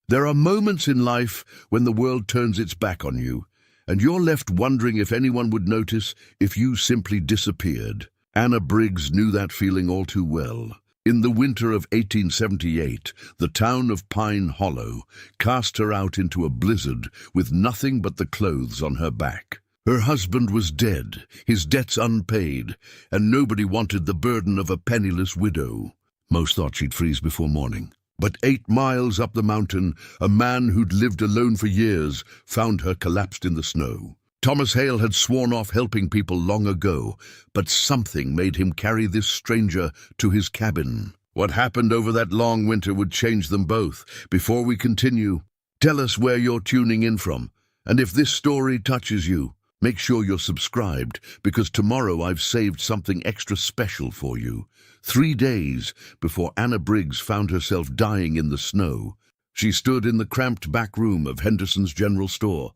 There are moments in life when the world turns its back on you, and you're left wondering if anyone would notice if you simply disappeared. Anna Briggs knew that feeling all too well. In the winter of 1878, the town of Pine Hollow cast her out into a blizzard with nothing but the clothes on her back. Her husband was dead, his debts unpaid, and nobody wanted the burden of a penniless widow. Most thought she'd freeze before morning. But 8 miles up the mountain, a man who'd lived alone for years found her collapsed in the snow. Thomas Hale had sworn off helping people long ago, but something made him carry this stranger to his cabin. What happened over that long winter would change them both. Before we continue, tell us where you're tuning in from, and if this story touches you, make sure you're subscribed, because tomorrow I've saved something extra special for you. 3 days before Anna Briggs found herself dying in the snow, she stood in the cramped back room of Henderson's General Store,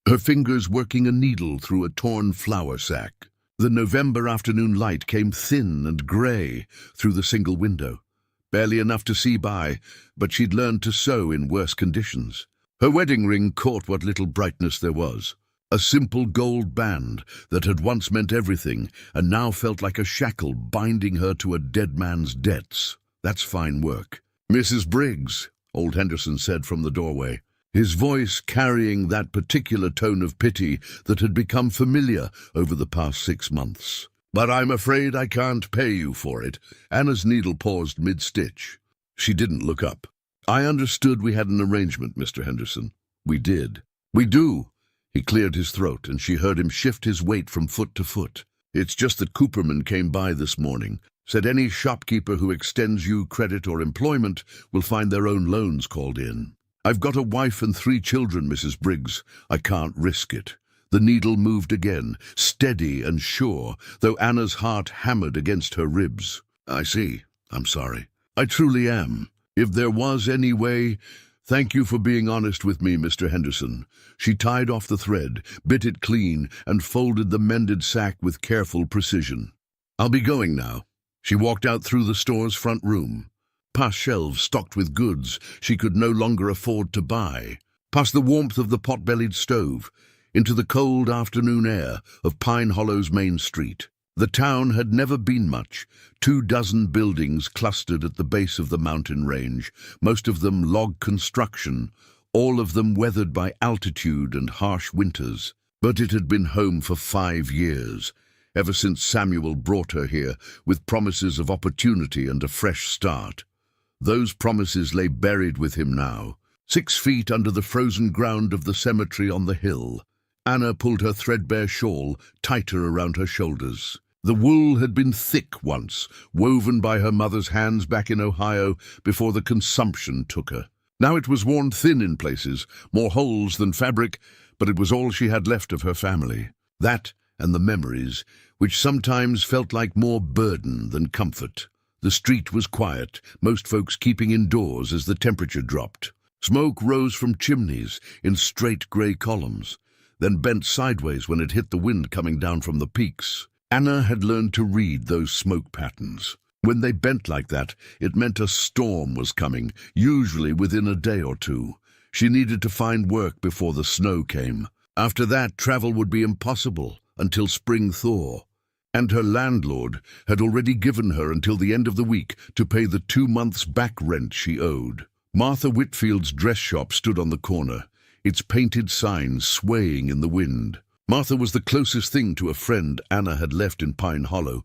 her fingers working a needle through a torn flour sack. The November afternoon light came thin and grey through the single window. Barely enough to see by, but she'd learned to sew in worse conditions. Her wedding ring caught what little brightness there was. A simple gold band that had once meant everything and now felt like a shackle binding her to a dead man's debts. That's fine work. "Mrs. Briggs," old Henderson said from the doorway, his voice carrying that particular tone of pity that had become familiar over the past 6 months. "But I'm afraid I can't pay you for it." Anna's needle paused mid-stitch. She didn't look up. "I understood we had an arrangement, Mr. Henderson." "We did." "We do." He cleared his throat, and she heard him shift his weight from foot to foot. "It's just that Cooperman came by this morning. Said any shopkeeper who extends you credit or employment will find their own loans called in. I've got a wife and 3 children, Mrs. Briggs. I can't risk it." The needle moved again, steady and sure, though Anna's heart hammered against her ribs. "I see. I'm sorry. I truly am. If there was any way... Thank you for being honest with me, Mr. Henderson." She tied off the thread, bit it clean, and folded the mended sack with careful precision. "I'll be going now." She walked out through the store's front room, past shelves stocked with goods she could no longer afford to buy, past the warmth of the pot-bellied stove, into the cold afternoon air of Pine Hollow's main street. The town had never been much. 24 buildings clustered at the base of the mountain range, most of them log construction, all of them weathered by altitude and harsh winters. But it had been home for 5 years, ever since Samuel brought her here with promises of opportunity and a fresh start. Those promises lay buried with him now, 6 feet under the frozen ground of the cemetery on the hill. Anna pulled her threadbare shawl tighter around her shoulders. The wool had been thick once, woven by her mother's hands back in Ohio before the consumption took her. Now it was worn thin in places, more holes than fabric, but it was all she had left of her family. That and the memories, which sometimes felt like more burden than comfort. The street was quiet, most folks keeping indoors as the temperature dropped. Smoke rose from chimneys in straight grey columns, then bent sideways when it hit the wind coming down from the peaks. Anna had learned to read those smoke patterns. When they bent like that, it meant a storm was coming, usually within a day or 2. She needed to find work before the snow came. After that, travel would be impossible until spring thaw. And her landlord had already given her until the end of the week to pay the 2 months' back rent she owed. Martha Whitfield's dress shop stood on the corner, its painted sign swaying in the wind. Martha was the closest thing to a friend Anna had left in Pine Hollow,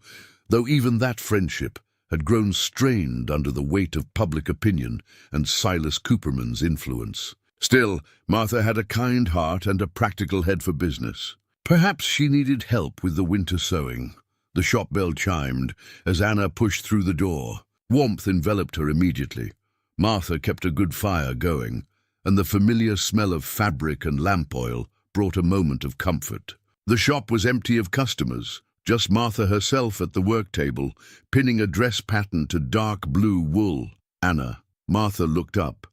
though even that friendship had grown strained under the weight of public opinion and Silas Cooperman's influence. Still, Martha had a kind heart and a practical head for business. Perhaps she needed help with the winter sewing. The shop bell chimed as Anna pushed through the door. Warmth enveloped her immediately. Martha kept a good fire going, and the familiar smell of fabric and lamp oil brought a moment of comfort. The shop was empty of customers, just Martha herself at the work table, pinning a dress pattern to dark blue wool. "Anna." Martha looked up,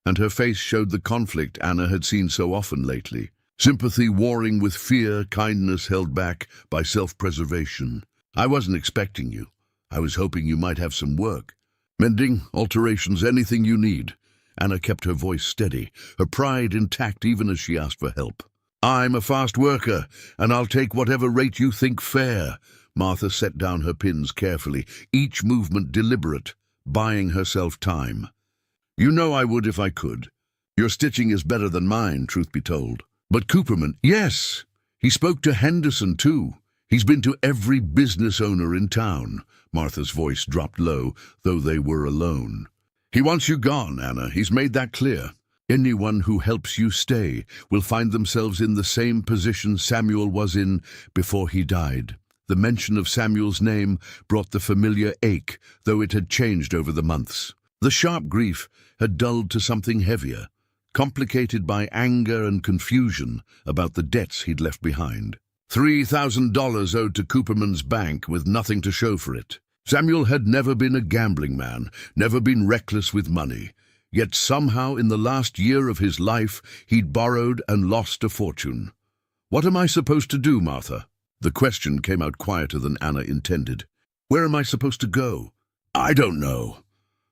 and her face showed the conflict Anna had seen so often lately. Sympathy warring with fear, kindness held back by self-preservation. "I wasn't expecting you. I was hoping you might have some work. Mending, alterations, anything you need." Anna kept her voice steady, her pride intact even as she asked for help. "I'm a fast worker, and I'll take whatever rate you think fair." Martha set down her pins carefully, each movement deliberate, buying herself time. "You know I would if I could. Your stitching is better than mine, truth be told. But Cooperman, yes, he spoke to Henderson too. He's been to every business owner in town." Martha's voice dropped low, though they were alone. "He wants you gone, Anna. He's made that clear. Anyone who helps you stay will find themselves in the same position Samuel was in before he died." The mention of Samuel's name brought the familiar ache, though it had changed over the months. The sharp grief had dulled to something heavier, complicated by anger and confusion about the debts he'd left behind. $3,000 owed to Cooperman's bank with nothing to show for it. Samuel had never been a gambling man, never been reckless with money. Yet somehow in the last year of his life he'd borrowed and lost a fortune. "What am I supposed to do, Martha?" The question came out quieter than Anna intended. "Where am I supposed to go?" "I don't know."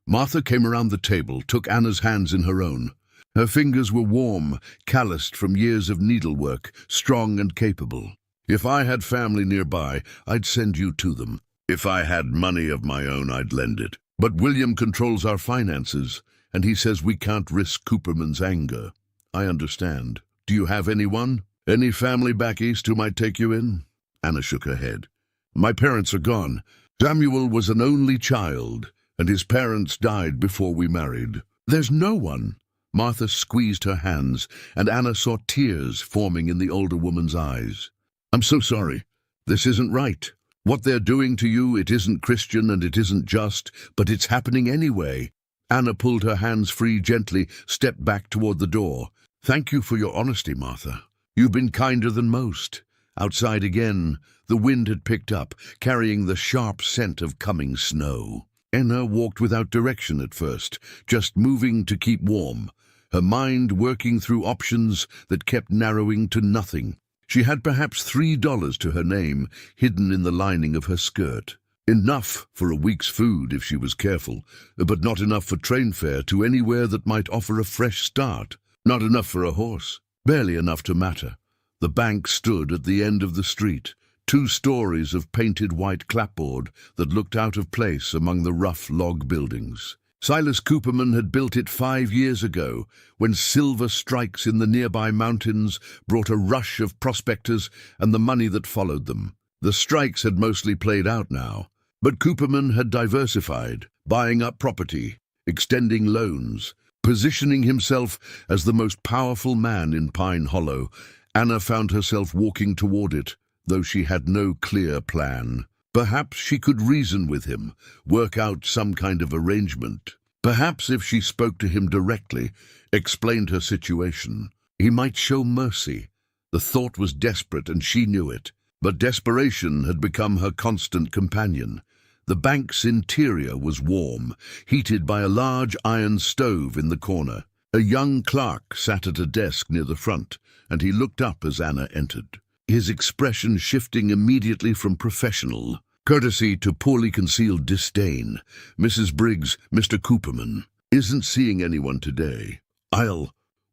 Martha came around the table, took Anna's hands in her own. Her fingers were warm, calloused from years of needlework, strong and capable. "If I had family nearby, I'd send you to them. If I had money of my own, I'd lend it. But William controls our finances, and he says we can't risk Cooperman's anger." "I understand. Do you have anyone? Any family back east who might take you in?" Anna shook her head. "My parents are gone. Samuel was an only child, and his parents died before we married." "There's no one." Martha squeezed her hands, and Anna saw tears forming in the older woman's eyes. "I'm so sorry. This isn't right. What they're doing to you, it isn't Christian and it isn't just, but it's happening anyway." Anna pulled her hands free gently, stepped back toward the door. "Thank you for your honesty, Martha. You've been kinder than most." Outside again, the wind had picked up, carrying the sharp scent of coming snow. Anna walked without direction at first, just moving to keep warm, her mind working through options that kept narrowing to nothing. She had perhaps $3 to her name, hidden in the lining of her skirt. Enough for a week's food if she was careful, but not enough for train fare to anywhere that might offer a fresh start. Not enough for a horse, barely enough to matter. The bank stood at the end of the street, 2 stories of painted white clapboard that looked out of place among the rough log buildings. Silas Cooperman had built it 5 years ago, when silver strikes in the nearby mountains brought a rush of prospectors and the money that followed them. The strikes had mostly played out now, but Cooperman had diversified, buying up property, extending loans, positioning himself as the most powerful man in Pine Hollow. Anna found herself walking toward it, though she had no clear plan. Perhaps she could reason with him, work out some kind of arrangement. Perhaps if she spoke to him directly, explained her situation, he might show mercy. The thought was desperate and she knew it, but desperation had become her constant companion. The bank's interior was warm, heated by a large iron stove in the corner. A young clerk sat at a desk near the front, and he looked up as Anna entered, his expression shifting immediately from professional courtesy to poorly concealed disdain. "Mrs. Briggs, Mr. Cooperman isn't seeing anyone today.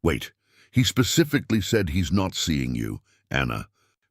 Wait, he specifically said he's not seeing you." Anna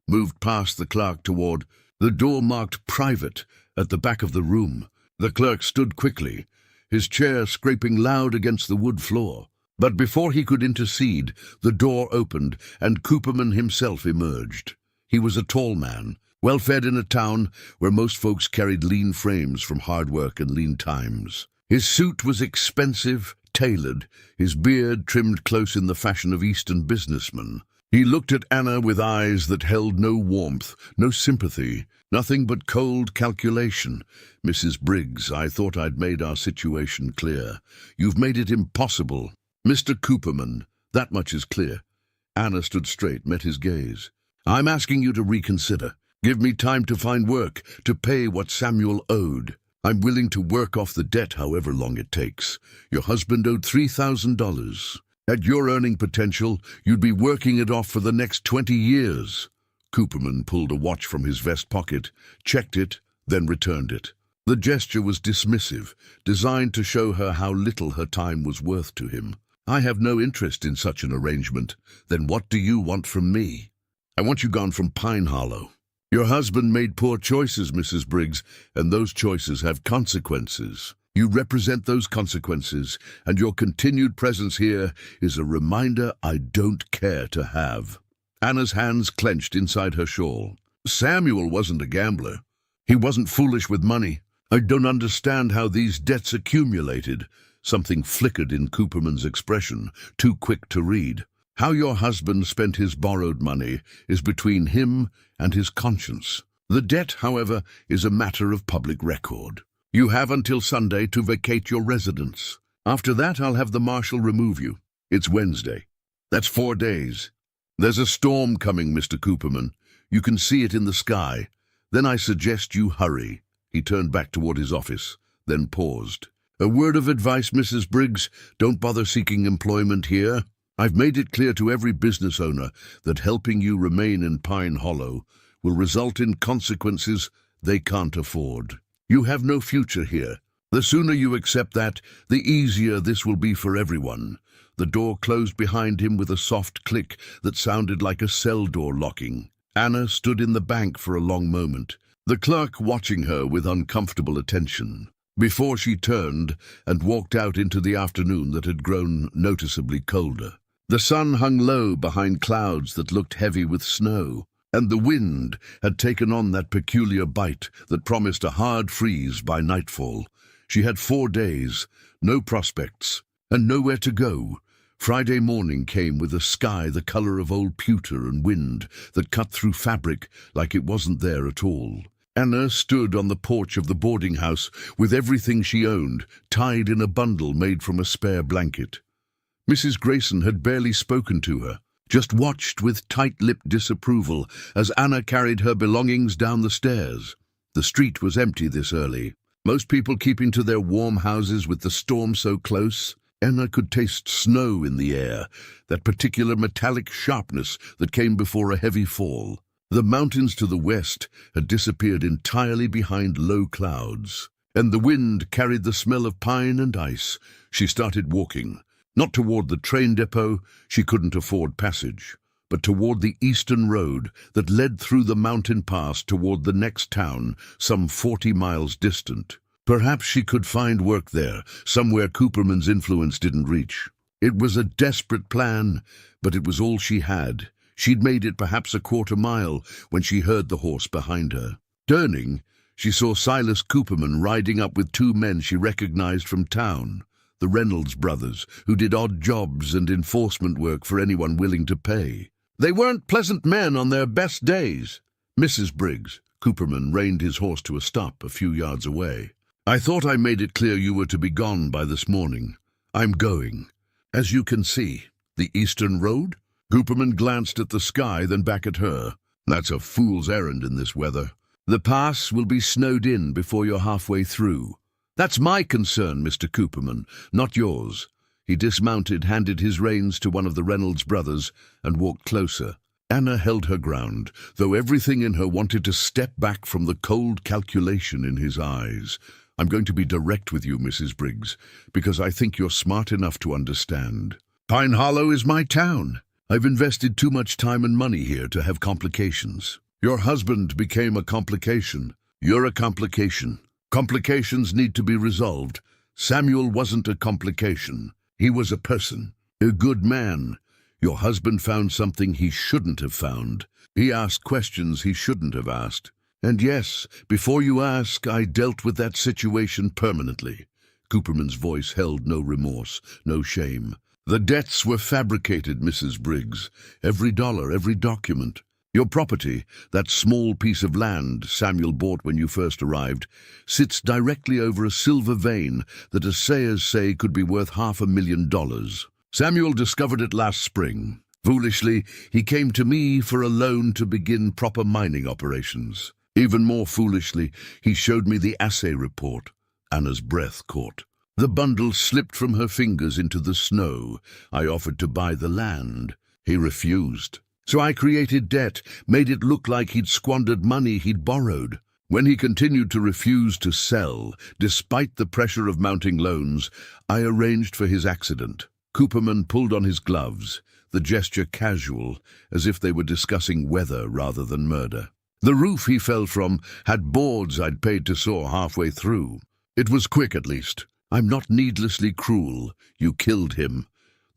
moved past the clerk toward the door marked "Private" at the back of the room. The clerk stood quickly, his chair scraping loud against the wood floor. But before he could intercede, the door opened and Cooperman himself emerged. He was a tall man, well-fed in a town where most folks carried lean frames from hard work and lean times. His suit was expensive, tailored, his beard trimmed close in the fashion of Eastern businessmen. He looked at Anna with eyes that held no warmth, no sympathy, nothing but cold calculation. "Mrs. Briggs, I thought I'd made our situation clear. You've made it impossible." "Mr. Cooperman, that much is clear." Anna stood straight, met his gaze. "I'm asking you to reconsider. Give me time to find work, to pay what Samuel owed. I'm willing to work off the debt however long it takes. Your husband owed $3,000. At your earning potential, you'd be working it off for the next 20 years. Cooperman pulled a watch from his vest pocket, checked it, then returned it. The gesture was dismissive, designed to show her how little her time was worth to him. I have no interest in such an arrangement. Then what do you want from me? I want you gone from Pine Hollow. Your husband made poor choices, Mrs. Briggs, and those choices have consequences. You represent those consequences, and your continued presence here is a reminder I don't care to have. Anna's hands clenched inside her shawl. Samuel wasn't a gambler. He wasn't foolish with money. I don't understand how these debts accumulated. Something flickered in Cooperman's expression, too quick to read. How your husband spent his borrowed money is between him and his conscience. The debt, however, is a matter of public record. You have until Sunday to vacate your residence. After that, I'll have the marshal remove you. It's Wednesday. That's 4 days. There's a storm coming, Mr. Cooperman. You can see it in the sky. Then I suggest you hurry. He turned back toward his office, then paused. A word of advice, Mrs. Briggs. Don't bother seeking employment here. I've made it clear to every business owner that helping you remain in Pine Hollow will result in consequences they can't afford. You have no future here. The sooner you accept that, the easier this will be for everyone. The door closed behind him with a soft click that sounded like a cell door locking. Anna stood in the bank for a long moment, the clerk watching her with uncomfortable attention, before she turned and walked out into the afternoon that had grown noticeably colder. The sun hung low behind clouds that looked heavy with snow, and the wind had taken on that peculiar bite that promised a hard freeze by nightfall. She had 4 days, no prospects, and nowhere to go. Friday morning came with a sky the color of old pewter and wind that cut through fabric like it wasn't there at all. Anna stood on the porch of the boarding house with everything she owned tied in a bundle made from a spare blanket. Mrs. Grayson had barely spoken to her, just watched with tight-lipped disapproval as Anna carried her belongings down the stairs. The street was empty this early, most people keeping to their warm houses with the storm so close. Anna could taste snow in the air, that particular metallic sharpness that came before a heavy fall. The mountains to the west had disappeared entirely behind low clouds, and the wind carried the smell of pine and ice. She started walking. Not toward the train depot, she couldn't afford passage, but toward the eastern road that led through the mountain pass toward the next town, some 40 miles distant. Perhaps she could find work there, somewhere Cooperman's influence didn't reach. It was a desperate plan, but it was all she had. She'd made it perhaps a quarter mile when she heard the horse behind her. Turning, she saw Silas Cooperman riding up with 2 men she recognized from town. The Reynolds brothers, who did odd jobs and enforcement work for anyone willing to pay. They weren't pleasant men on their best days. Mrs. Briggs, Cooperman reined his horse to a stop a few yards away. I thought I made it clear you were to be gone by this morning. I'm going. As you can see, the eastern road? Cooperman glanced at the sky, then back at her. That's a fool's errand in this weather. The pass will be snowed in before you're halfway through. That's my concern, Mr. Cooperman, not yours. He dismounted, handed his reins to one of the Reynolds brothers, and walked closer. Anna held her ground, though everything in her wanted to step back from the cold calculation in his eyes. I'm going to be direct with you, Mrs. Briggs, because I think you're smart enough to understand. Pine Hollow is my town. I've invested too much time and money here to have complications. Your husband became a complication. You're a complication. Complications need to be resolved. Samuel wasn't a complication. He was a person, a good man. Your husband found something he shouldn't have found. He asked questions he shouldn't have asked. And yes, before you ask, I dealt with that situation permanently. Cooperman's voice held no remorse, no shame. The debts were fabricated, Mrs. Briggs. Every dollar, every document. Your property, that small piece of land Samuel bought when you first arrived, sits directly over a silver vein that assayers say could be worth $500,000. Samuel discovered it last spring. Foolishly, he came to me for a loan to begin proper mining operations. Even more foolishly, he showed me the assay report. Anna's breath caught. The bundle slipped from her fingers into the snow. I offered to buy the land. He refused. So I created debt, made it look like he'd squandered money he'd borrowed. When he continued to refuse to sell, despite the pressure of mounting loans, I arranged for his accident. Cooperman pulled on his gloves, the gesture casual, as if they were discussing weather rather than murder. The roof he fell from had boards I'd paid to saw halfway through. It was quick, at least. I'm not needlessly cruel. You killed him.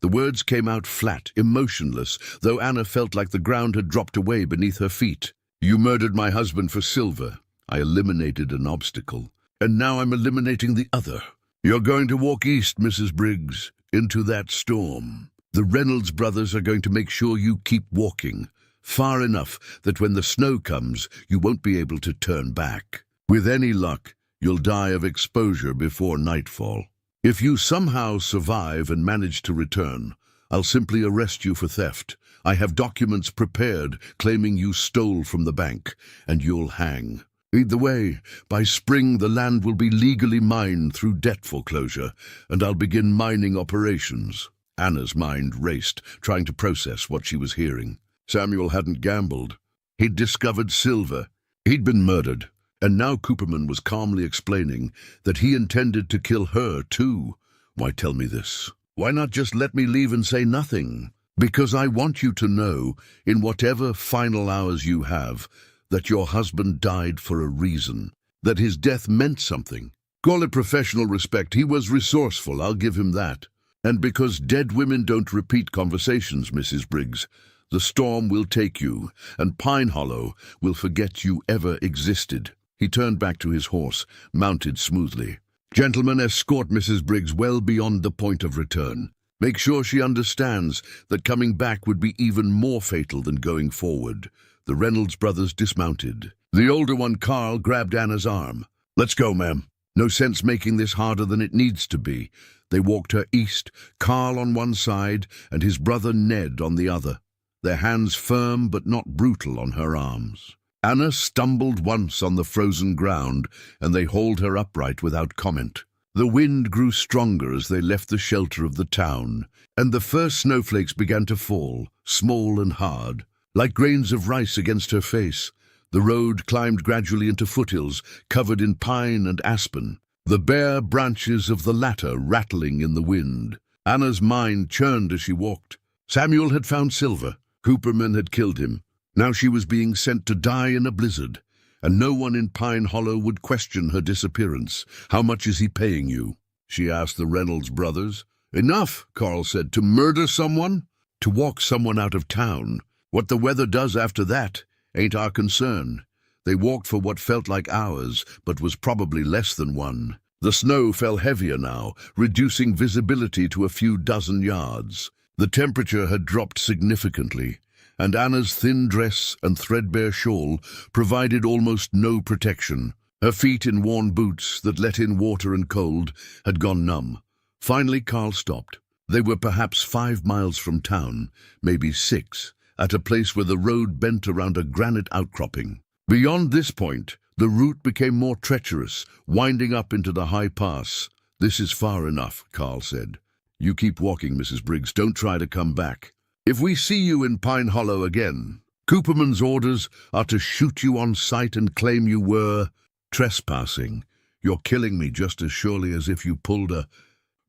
The words came out flat, emotionless, though Anna felt like the ground had dropped away beneath her feet. You murdered my husband for silver. I eliminated an obstacle, and now I'm eliminating the other. You're going to walk east, Mrs. Briggs, into that storm. The Reynolds brothers are going to make sure you keep walking, far enough that when the snow comes, you won't be able to turn back. With any luck, you'll die of exposure before nightfall. If you somehow survive and manage to return, I'll simply arrest you for theft. I have documents prepared claiming you stole from the bank, and you'll hang. Either way, by spring the land will be legally mine through debt foreclosure, and I'll begin mining operations. Anna's mind raced, trying to process what she was hearing. Samuel hadn't gambled. He'd discovered silver. He'd been murdered. And now Cooperman was calmly explaining that he intended to kill her too. Why tell me this? Why not just let me leave and say nothing? Because I want you to know, in whatever final hours you have, that your husband died for a reason, that his death meant something. Call it professional respect. He was resourceful, I'll give him that. And because dead women don't repeat conversations, Mrs. Briggs, the storm will take you, and Pine Hollow will forget you ever existed. He turned back to his horse, mounted smoothly. Gentlemen, escort Mrs. Briggs well beyond the point of return. Make sure she understands that coming back would be even more fatal than going forward. The Reynolds brothers dismounted. The older one, Carl, grabbed Anna's arm. Let's go, ma'am. No sense making this harder than it needs to be. They walked her east, Carl on one side and his brother Ned on the other, their hands firm but not brutal on her arms. Anna stumbled once on the frozen ground, and they hauled her upright without comment. The wind grew stronger as they left the shelter of the town, and the first snowflakes began to fall, small and hard, like grains of rice against her face. The road climbed gradually into foothills, covered in pine and aspen, the bare branches of the latter rattling in the wind. Anna's mind churned as she walked. Samuel had found silver. Cooperman had killed him. Now she was being sent to die in a blizzard, and no one in Pine Hollow would question her disappearance. How much is he paying you? She asked the Reynolds brothers. Enough, Carl said. To murder someone? To walk someone out of town. What the weather does after that ain't our concern. They walked for what felt like hours, but was probably less than one. The snow fell heavier now, reducing visibility to a few dozen yards. The temperature had dropped significantly, and Anna's thin dress and threadbare shawl provided almost no protection. Her feet, in worn boots that let in water and cold, had gone numb. Finally, Carl stopped. They were perhaps 5 miles from town, maybe 6, at a place where the road bent around a granite outcropping. Beyond this point, the route became more treacherous, winding up into the high pass. This is far enough, Carl said. You keep walking, Mrs. Briggs. Don't try to come back. If we see you in Pine Hollow again, Cooperman's orders are to shoot you on sight and claim you were trespassing. You're killing me just as surely as if you pulled a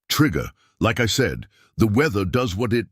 trigger. Like I said, the weather does what it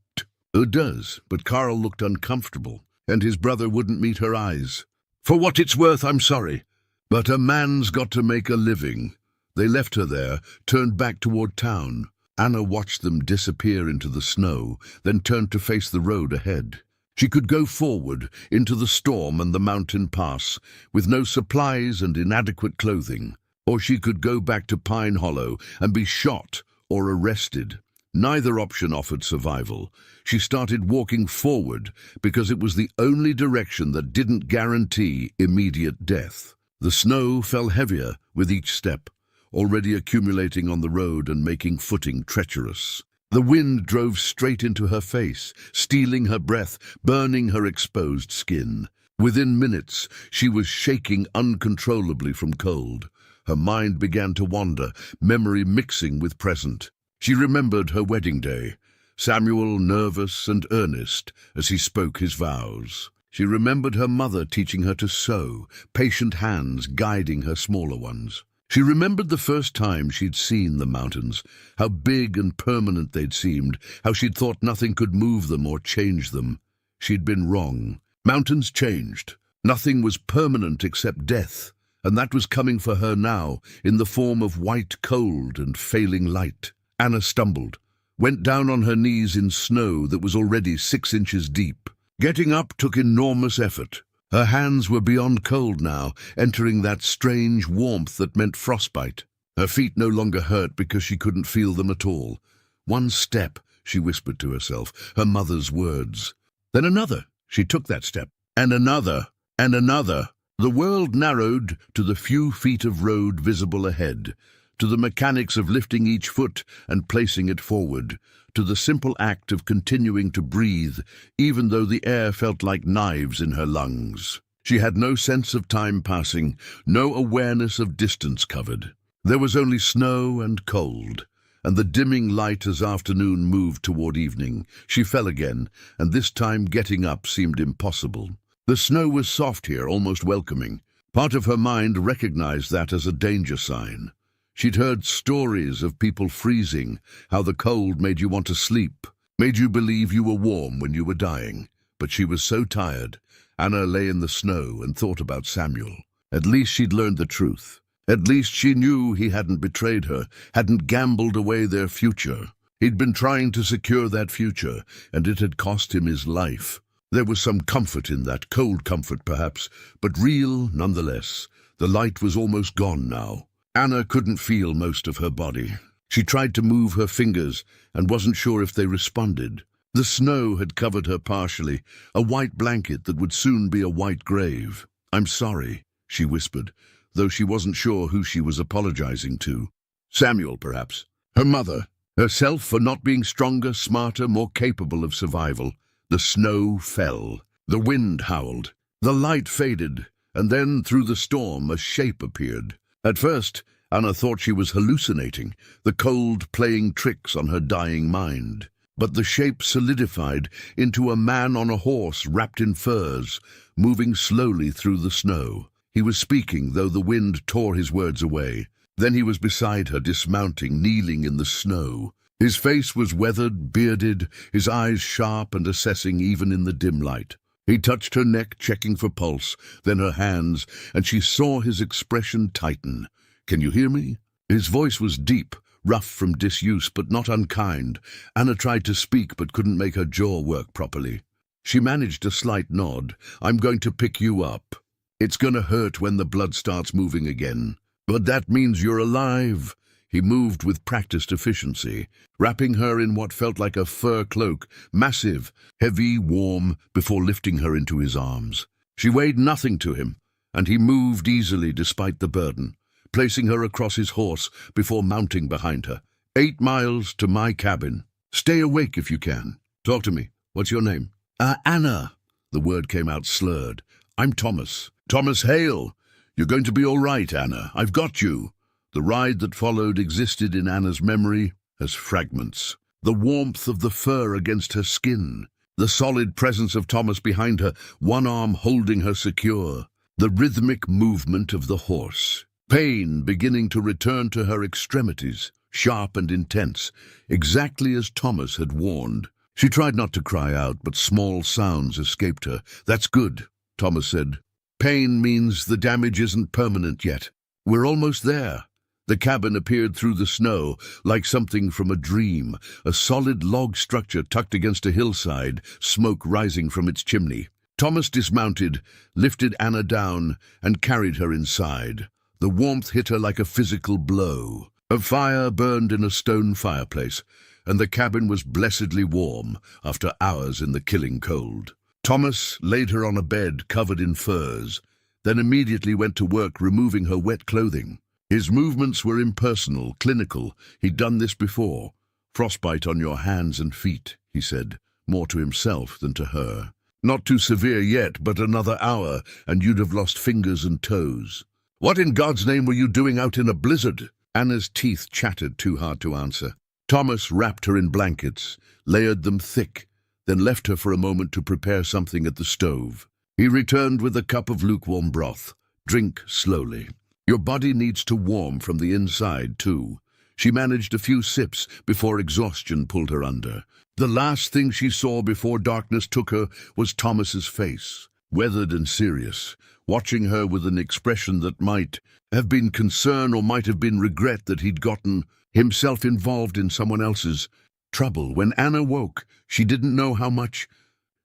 does. But Carl looked uncomfortable, and his brother wouldn't meet her eyes. For what it's worth, I'm sorry, but a man's got to make a living. They left her there, turned back toward town. Anna watched them disappear into the snow, then turned to face the road ahead. She could go forward, into the storm and the mountain pass, with no supplies and inadequate clothing. Or she could go back to Pine Hollow and be shot or arrested. Neither option offered survival. She started walking forward because it was the only direction that didn't guarantee immediate death. The snow fell heavier with each step, already accumulating on the road and making footing treacherous. The wind drove straight into her face, stealing her breath, burning her exposed skin. Within minutes, she was shaking uncontrollably from cold. Her mind began to wander, memory mixing with present. She remembered her wedding day, Samuel nervous and earnest as he spoke his vows. She remembered her mother teaching her to sew, patient hands guiding her smaller ones. She remembered the first time she'd seen the mountains, how big and permanent they'd seemed, how she'd thought nothing could move them or change them. She'd been wrong. Mountains changed. Nothing was permanent except death, and that was coming for her now, in the form of white cold and failing light. Anna stumbled, went down on her knees in snow that was already 6 inches deep. Getting up took enormous effort. Her hands were beyond cold now, entering that strange warmth that meant frostbite. Her feet no longer hurt because she couldn't feel them at all. One step, she whispered to herself, her mother's words. Then another. She took that step. And another. And another. The world narrowed to the few feet of road visible ahead, to the mechanics of lifting each foot and placing it forward, to the simple act of continuing to breathe, even though the air felt like knives in her lungs. She had no sense of time passing, no awareness of distance covered. There was only snow and cold, and the dimming light as afternoon moved toward evening. She fell again, and this time getting up seemed impossible. The snow was soft here, almost welcoming. Part of her mind recognized that as a danger sign. She'd heard stories of people freezing, how the cold made you want to sleep, made you believe you were warm when you were dying. But she was so tired. Anna lay in the snow and thought about Samuel. At least she'd learned the truth. At least she knew he hadn't betrayed her, hadn't gambled away their future. He'd been trying to secure that future, and it had cost him his life. There was some comfort in that, cold comfort perhaps, but real nonetheless. The light was almost gone now. Anna couldn't feel most of her body. She tried to move her fingers and wasn't sure if they responded. The snow had covered her partially, a white blanket that would soon be a white grave. "I'm sorry," she whispered, though she wasn't sure who she was apologizing to. Samuel, perhaps. Her mother. Herself for not being stronger, smarter, more capable of survival. The snow fell. The wind howled. The light faded, and then through the storm a shape appeared. At first, Anna thought she was hallucinating, the cold playing tricks on her dying mind. But the shape solidified into a man on a horse wrapped in furs, moving slowly through the snow. He was speaking, though the wind tore his words away. Then he was beside her, dismounting, kneeling in the snow. His face was weathered, bearded, his eyes sharp and assessing even in the dim light. He touched her neck, checking for pulse, then her hands, and she saw his expression tighten. "Can you hear me?" His voice was deep, rough from disuse, but not unkind. Anna tried to speak, but couldn't make her jaw work properly. She managed a slight nod. "I'm going to pick you up. It's going to hurt when the blood starts moving again. But that means you're alive." He moved with practiced efficiency, wrapping her in what felt like a fur cloak, massive, heavy, warm, before lifting her into his arms. She weighed nothing to him, and he moved easily despite the burden, placing her across his horse before mounting behind her. 8 miles to my cabin. Stay awake if you can. Talk to me. What's your name?" Anna." The word came out slurred. "I'm Thomas. Thomas Hale. You're going to be all right, Anna. I've got you." The ride that followed existed in Anna's memory as fragments. The warmth of the fur against her skin. The solid presence of Thomas behind her, one arm holding her secure. The rhythmic movement of the horse. Pain beginning to return to her extremities, sharp and intense, exactly as Thomas had warned. She tried not to cry out, but small sounds escaped her. "That's good," Thomas said. "Pain means the damage isn't permanent yet. We're almost there." The cabin appeared through the snow, like something from a dream, a solid log structure tucked against a hillside, smoke rising from its chimney. Thomas dismounted, lifted Anna down, and carried her inside. The warmth hit her like a physical blow. A fire burned in a stone fireplace, and the cabin was blessedly warm after hours in the killing cold. Thomas laid her on a bed covered in furs, then immediately went to work removing her wet clothing. His movements were impersonal, clinical. He'd done this before. "Frostbite on your hands and feet," he said, more to himself than to her. "Not too severe yet, but another hour, and you'd have lost fingers and toes." "What in God's name were you doing out in a blizzard?" Anna's teeth chattered too hard to answer. Thomas wrapped her in blankets, layered them thick, then left her for a moment to prepare something at the stove. He returned with a cup of lukewarm broth. "Drink slowly." Your body needs to warm from the inside, too. She managed a few sips before exhaustion pulled her under. The last thing she saw before darkness took her was Thomas's face, weathered and serious, watching her with an expression that might have been concern or might have been regret that he'd gotten himself involved in someone else's trouble. When Anna woke, she didn't know how much.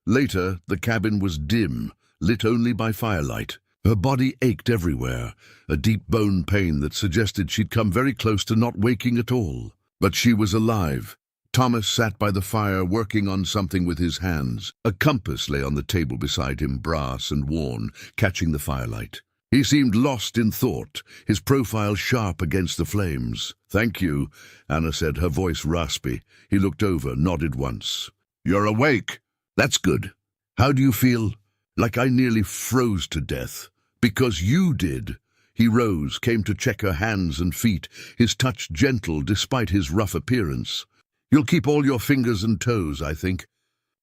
Later, the cabin was dim, lit only by firelight. Her body ached everywhere, a deep bone pain that suggested she'd come very close to not waking at all. But she was alive. Thomas sat by the fire working on something with his hands. A compass lay on the table beside him, brass and worn, catching the firelight. He seemed lost in thought, his profile sharp against the flames. "Thank you," Anna said, her voice raspy. He looked over, nodded once. "You're awake. That's good. How do you feel?" "Like I nearly froze to death." "Because you did." He rose, came to check her hands and feet, his touch gentle despite his rough appearance. "You'll keep all your fingers and toes, I think."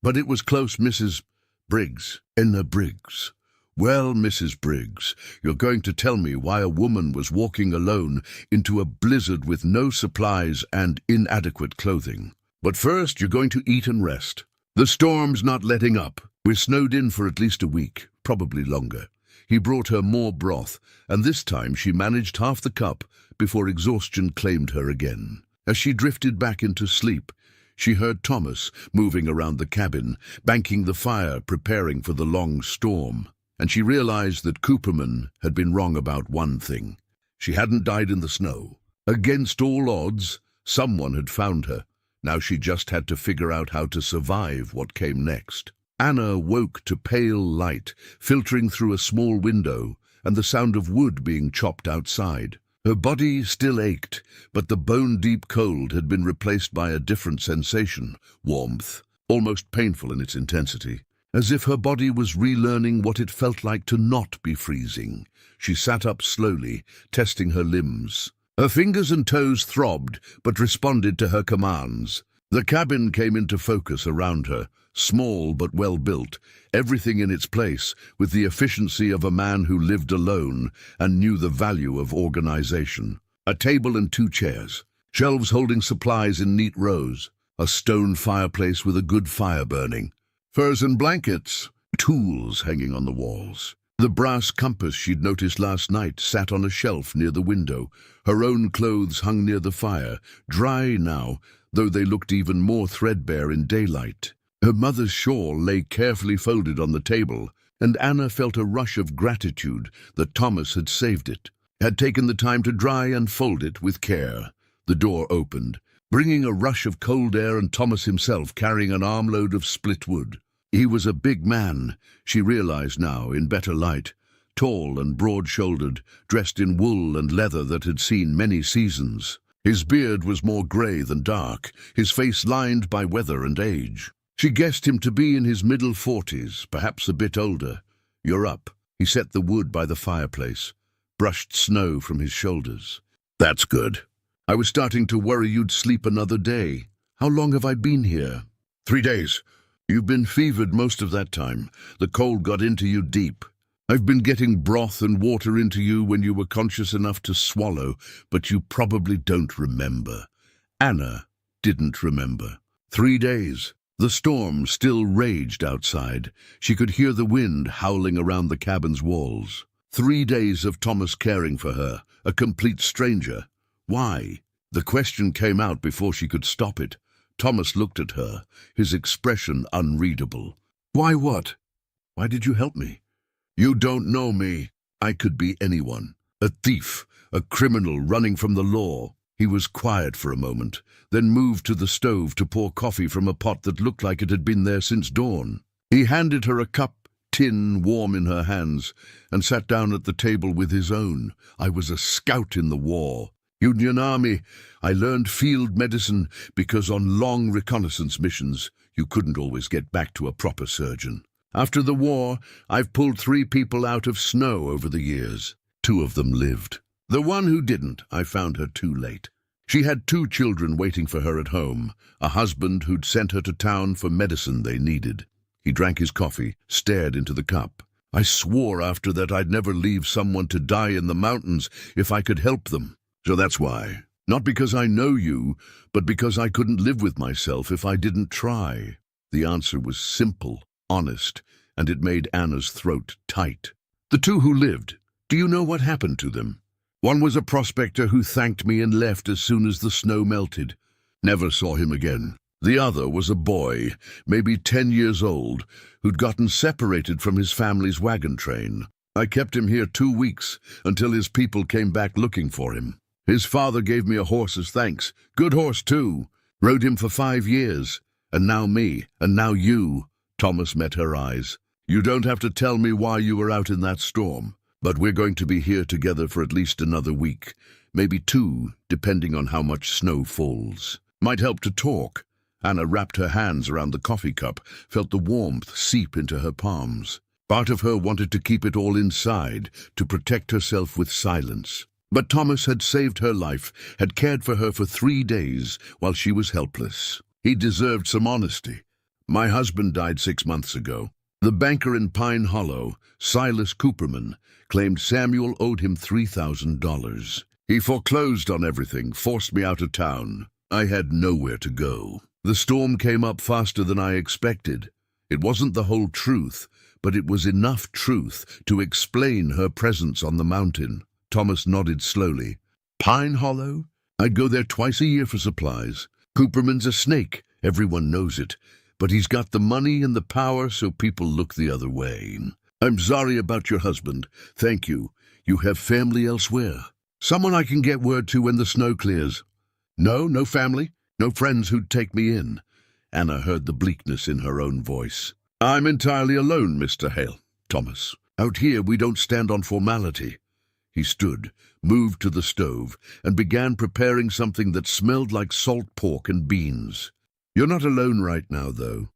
"But it was close, Mrs. Briggs." "Enna Briggs. Well, Mrs. Briggs, you're going to tell me why a woman was walking alone into a blizzard with no supplies and inadequate clothing. But first, you're going to eat and rest. The storm's not letting up. We're snowed in for at least a week, probably longer." He brought her more broth, and this time she managed half the cup before exhaustion claimed her again. As she drifted back into sleep, she heard Thomas moving around the cabin, banking the fire, preparing for the long storm. And she realized that Cooperman had been wrong about one thing. She hadn't died in the snow. Against all odds, someone had found her. Now she just had to figure out how to survive what came next. Anna woke to pale light filtering through a small window and the sound of wood being chopped outside. Her body still ached, but the bone-deep cold had been replaced by a different sensation, warmth, almost painful in its intensity. As if her body was relearning what it felt like to not be freezing. She sat up slowly, testing her limbs. Her fingers and toes throbbed, but responded to her commands. The cabin came into focus around her, small but well-built, everything in its place, with the efficiency of a man who lived alone and knew the value of organization. A table and 2 chairs, shelves holding supplies in neat rows, a stone fireplace with a good fire burning, furs and blankets, tools hanging on the walls. The brass compass she'd noticed last night sat on a shelf near the window. Her own clothes hung near the fire, dry now, though they looked even more threadbare in daylight. Her mother's shawl lay carefully folded on the table, and Anna felt a rush of gratitude that Thomas had saved it, had taken the time to dry and fold it with care. The door opened, bringing a rush of cold air and Thomas himself carrying an armload of split wood. He was a big man, she realized now in better light, tall and broad-shouldered, dressed in wool and leather that had seen many seasons. His beard was more grey than dark, his face lined by weather and age. She guessed him to be in his middle 40s, perhaps a bit older. "You're up." He set the wood by the fireplace, brushed snow from his shoulders. "That's good. I was starting to worry you'd sleep another day. How long have I been here?" 3 days. "You've been fevered most of that time. The cold got into you deep. I've been getting broth and water into you when you were conscious enough to swallow, but you probably don't remember." Anna didn't remember. 3 days. The storm still raged outside. She could hear the wind howling around the cabin's walls. 3 days of Thomas caring for her, a complete stranger. Why? The question came out before she could stop it. Thomas looked at her, his expression unreadable. "Why what? Why did you help me?" "You don't know me. I could be anyone. A thief, a criminal running from the law." He was quiet for a moment, then moved to the stove to pour coffee from a pot that looked like it had been there since dawn. He handed her a cup, tin warm in her hands, and sat down at the table with his own. "I was a scout in the war. Union Army. I learned field medicine because on long reconnaissance missions, you couldn't always get back to a proper surgeon. After the war, I've pulled 3 people out of snow over the years. 2 of them lived. The one who didn't, I found her too late. She had 2 children waiting for her at home, a husband who'd sent her to town for medicine they needed." He drank his coffee, stared into the cup. I swore after that I'd never leave someone to die in the mountains if I could help them. So that's why. Not because I know you, but because I couldn't live with myself if I didn't try." The answer was simple, honest, and it made Anna's throat tight. "The two who lived, do you know what happened to them? One was a prospector who thanked me and left as soon as the snow melted. Never saw him again. The other was a boy, maybe 10 years old, who'd gotten separated from his family's wagon train. I kept him here 2 weeks until his people came back looking for him. His father gave me a horse as thanks. Good horse, too. Rode him for 5 years. And now me, and now you." Thomas met her eyes. "You don't have to tell me why you were out in that storm, but we're going to be here together for at least another week, maybe 2, depending on how much snow falls. Might help to talk." Anna wrapped her hands around the coffee cup, felt the warmth seep into her palms. Part of her wanted to keep it all inside, to protect herself with silence. But Thomas had saved her life, had cared for her for 3 days while she was helpless. He deserved some honesty. "My husband died 6 months ago. The banker in Pine Hollow, Silas Cooperman, claimed Samuel owed him $3,000. He foreclosed on everything, forced me out of town. I had nowhere to go. The storm came up faster than I expected. It wasn't the whole truth, but it was enough truth to explain her presence on the mountain." Thomas nodded slowly. "Pine Hollow? I'd go there twice a year for supplies. Cooperman's a snake, everyone knows it, but he's got the money and the power, so people look the other way. I'm sorry about your husband. Thank you. You have family elsewhere? Someone I can get word to when the snow clears?" No family? No friends who'd take me in?" Anna heard the bleakness in her own voice. "I'm entirely alone, Mr. Hale. Thomas. Out here we don't stand on formality." He stood, moved to the stove, and began preparing something that smelled like salt pork and beans. "You're not alone right now, though.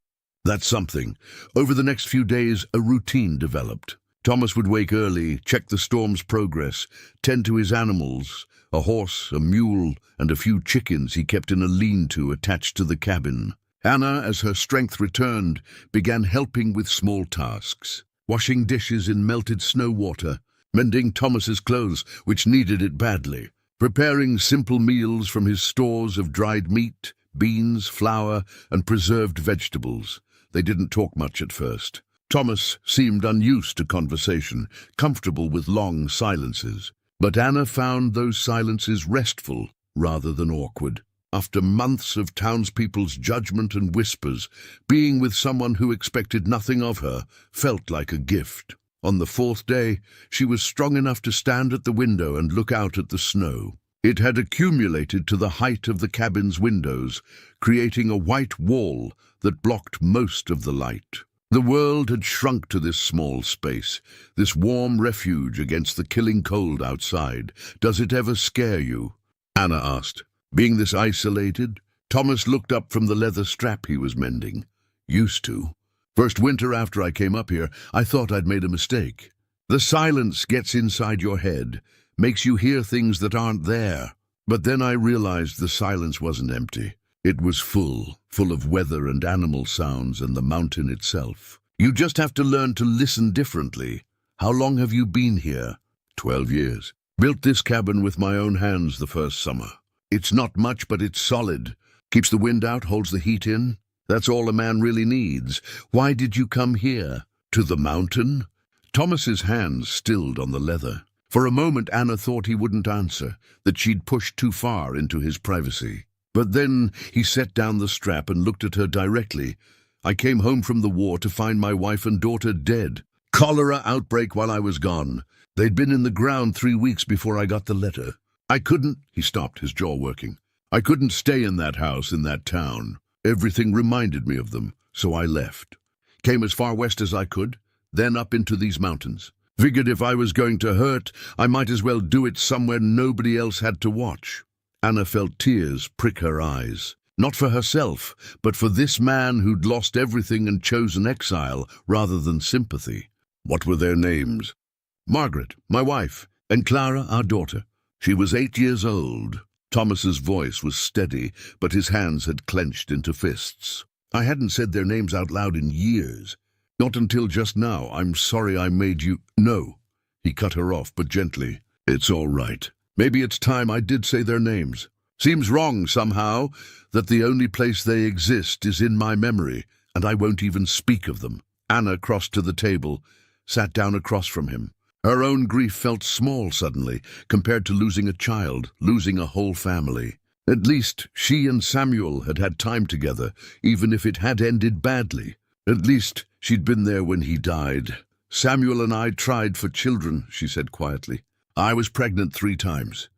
That's something. Over the next few days, a routine developed. Thomas would wake early, check the storm's progress, tend to his animals, a horse, a mule, and a few chickens he kept in a lean-to attached to the cabin. Anna, as her strength returned, began helping with small tasks, washing dishes in melted snow water, mending Thomas's clothes, which needed it badly, preparing simple meals from his stores of dried meat, beans, flour, and preserved vegetables. They didn't talk much at first. Thomas seemed unused to conversation, comfortable with long silences. But Anna found those silences restful rather than awkward. After months of townspeople's judgment and whispers, being with someone who expected nothing of her felt like a gift. On the 4th day, she was strong enough to stand at the window and look out at the snow. It had accumulated to the height of the cabin's windows, creating a white wall that blocked most of the light. The world had shrunk to this small space, this warm refuge against the killing cold outside. "Does it ever scare you?" Anna asked. "Being this isolated?" Thomas looked up from the leather strap he was mending. "Used to. First winter after I came up here, I thought I'd made a mistake. The silence gets inside your head, makes you hear things that aren't there. But then I realized the silence wasn't empty. It was full of weather and animal sounds and the mountain itself. You just have to learn to listen differently. How long have you been here?" 12 years. Built this cabin with my own hands the first summer. It's not much, but it's solid. Keeps the wind out, holds the heat in. That's all a man really needs. Why did you come here? To the mountain? Thomas's hands stilled on the leather. For a moment Anna thought he wouldn't answer, that she'd pushed too far into his privacy. But then he set down the strap and looked at her directly. "I came home from the war to find my wife and daughter dead. Cholera outbreak while I was gone. They'd been in the ground 3 weeks before I got the letter. I couldn't—" He stopped, his jaw working. "I couldn't stay in that house, in that town. Everything reminded me of them, so I left. Came as far west as I could, then up into these mountains. Figured if I was going to hurt, I might as well do it somewhere nobody else had to watch." Anna felt tears prick her eyes. Not for herself, but for this man who'd lost everything and chosen exile rather than sympathy. "What were their names?" "Margaret, my wife, and Clara, our daughter. She was 8 years old." Thomas's voice was steady, but his hands had clenched into fists. "I hadn't said their names out loud in years. Not until just now. I'm sorry I made you— No. He cut her off, but gently. It's all right. Maybe it's time I did say their names. Seems wrong, somehow, that the only place they exist is in my memory, and I won't even speak of them. Anna crossed to the table, sat down across from him. Her own grief felt small suddenly, compared to losing a child, losing a whole family. At least she and Samuel had had time together, even if it had ended badly. At least she'd been there when he died. Samuel and I tried for children, she said quietly. I was pregnant 3 times.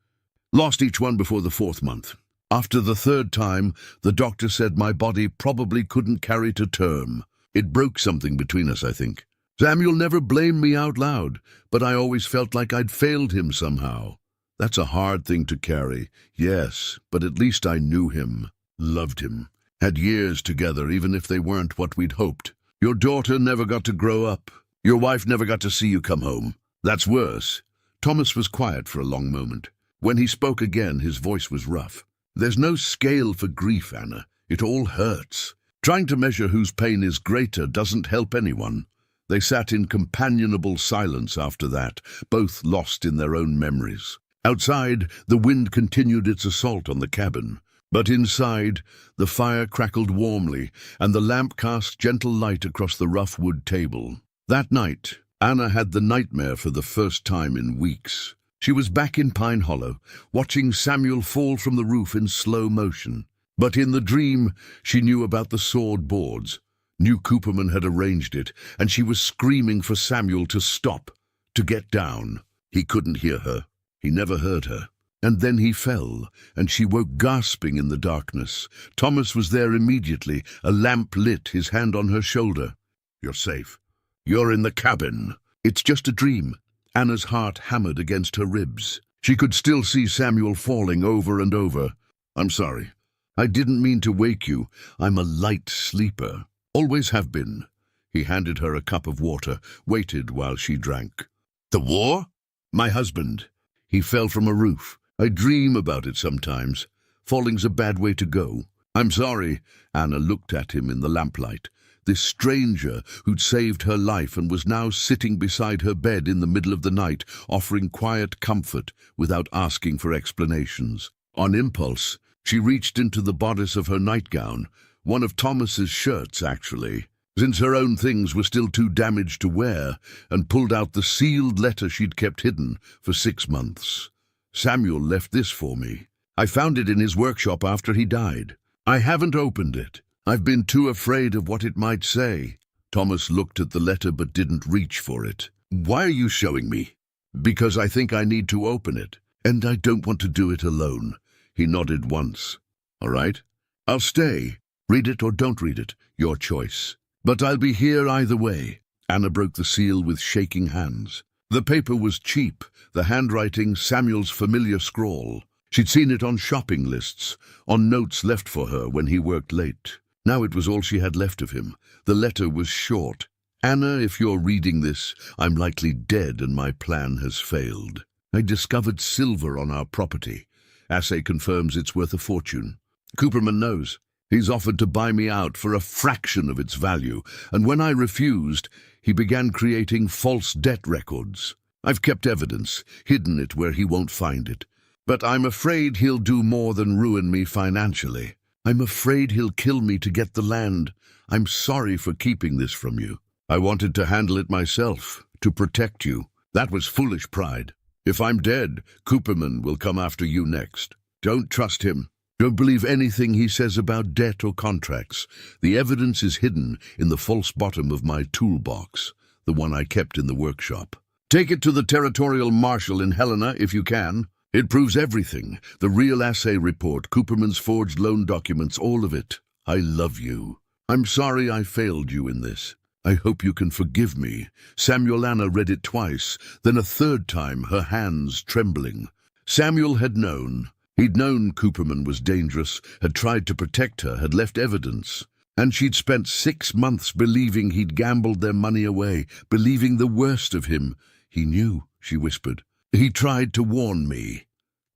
Lost each one before the 4th month. After the 3rd time, the doctor said my body probably couldn't carry to term. It broke something between us, I think. Samuel never blamed me out loud, but I always felt like I'd failed him somehow. That's a hard thing to carry, yes, but at least I knew him, loved him, had years together even if they weren't what we'd hoped. Your daughter never got to grow up. Your wife never got to see you come home. That's worse. Thomas was quiet for a long moment. When he spoke again, his voice was rough. There's no scale for grief, Anna. It all hurts. Trying to measure whose pain is greater doesn't help anyone. They sat in companionable silence after that, both lost in their own memories. Outside, the wind continued its assault on the cabin. But inside, the fire crackled warmly, and the lamp cast gentle light across the rough wood table. That night, Anna had the nightmare for the first time in weeks. She was back in Pine Hollow, watching Samuel fall from the roof in slow motion. But in the dream, she knew about the sword boards. Knew Cooperman had arranged it, and she was screaming for Samuel to stop, to get down. He couldn't hear her. He never heard her. And then he fell, and she woke gasping in the darkness. Thomas was there immediately, a lamp lit, his hand on her shoulder. You're safe. You're in the cabin. It's just a dream. Anna's heart hammered against her ribs. She could still see Samuel falling over and over. I'm sorry. I didn't mean to wake you. I'm a light sleeper. Always have been. He handed her a cup of water, waited while she drank. The war? My husband. He fell from a roof. I dream about it sometimes. Falling's a bad way to go. I'm sorry. Anna looked at him in the lamplight. This stranger who'd saved her life and was now sitting beside her bed in the middle of the night, offering quiet comfort without asking for explanations. On impulse, she reached into the bodice of her nightgown, one of Thomas's shirts, actually, since her own things were still too damaged to wear, and pulled out the sealed letter she'd kept hidden for 6 months. Samuel left this for me. I found it in his workshop after he died. I haven't opened it. I've been too afraid of what it might say. Thomas looked at the letter but didn't reach for it. Why are you showing me? Because I think I need to open it, and I don't want to do it alone. He nodded once. All right. I'll stay. Read it or don't read it, your choice. But I'll be here either way. Anna broke the seal with shaking hands. The paper was cheap, the handwriting Samuel's familiar scrawl. She'd seen it on shopping lists, on notes left for her when he worked late. Now it was all she had left of him. The letter was short. Anna, if you're reading this, I'm likely dead and my plan has failed. I discovered silver on our property. Assay confirms it's worth a fortune. Cooperman knows. He's offered to buy me out for a fraction of its value, and when I refused, he began creating false debt records. I've kept evidence, hidden it where he won't find it. But I'm afraid he'll do more than ruin me financially. I'm afraid he'll kill me to get the land. I'm sorry for keeping this from you. I wanted to handle it myself, to protect you. That was foolish pride. If I'm dead, Cooperman will come after you next. Don't trust him. Don't believe anything he says about debt or contracts. The evidence is hidden in the false bottom of my toolbox, the one I kept in the workshop. Take it to the territorial marshal in Helena if you can. It proves everything. The real assay report, Cooperman's forged loan documents, all of it. I love you. I'm sorry I failed you in this. I hope you can forgive me. Samuel Anna read it twice, then a 3rd time, her hands trembling. Samuel had known. He'd known Cooperman was dangerous, had tried to protect her, had left evidence. And she'd spent 6 months believing he'd gambled their money away, believing the worst of him. He knew, she whispered. He tried to warn me.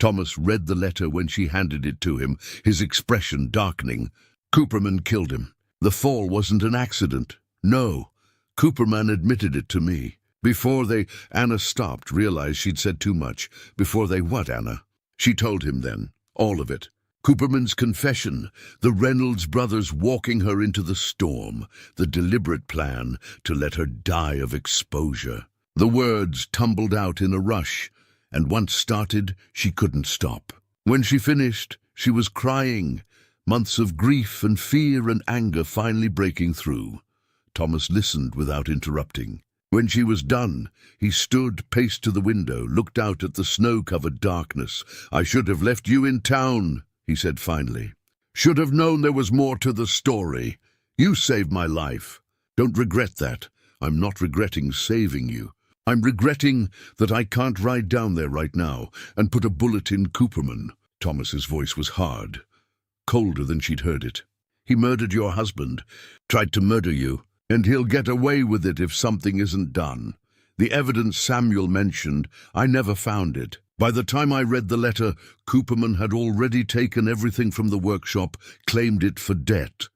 Thomas read the letter when she handed it to him, his expression darkening. Cooperman killed him. The fall wasn't an accident. No. Cooperman admitted it to me. Before they— Anna stopped, realized she'd said too much. Before they what, Anna? She told him then. All of it. Cooperman's confession, the Reynolds brothers walking her into the storm, the deliberate plan to let her die of exposure. The words tumbled out in a rush, and once started, she couldn't stop. When she finished, she was crying, months of grief and fear and anger finally breaking through. Thomas listened without interrupting. When she was done, he stood, paced to the window, looked out at the snow-covered darkness. "I should have left you in town," he said finally. "Should have known there was more to the story. You saved my life. Don't regret that. I'm not regretting saving you. I'm regretting that I can't ride down there right now and put a bullet in Cooperman." Thomas's voice was hard, colder than she'd heard it. "He murdered your husband, tried to murder you, and he'll get away with it if something isn't done. The evidence Samuel mentioned, I never found it. By the time I read the letter, Cooperman had already taken everything from the workshop, claimed it for debt.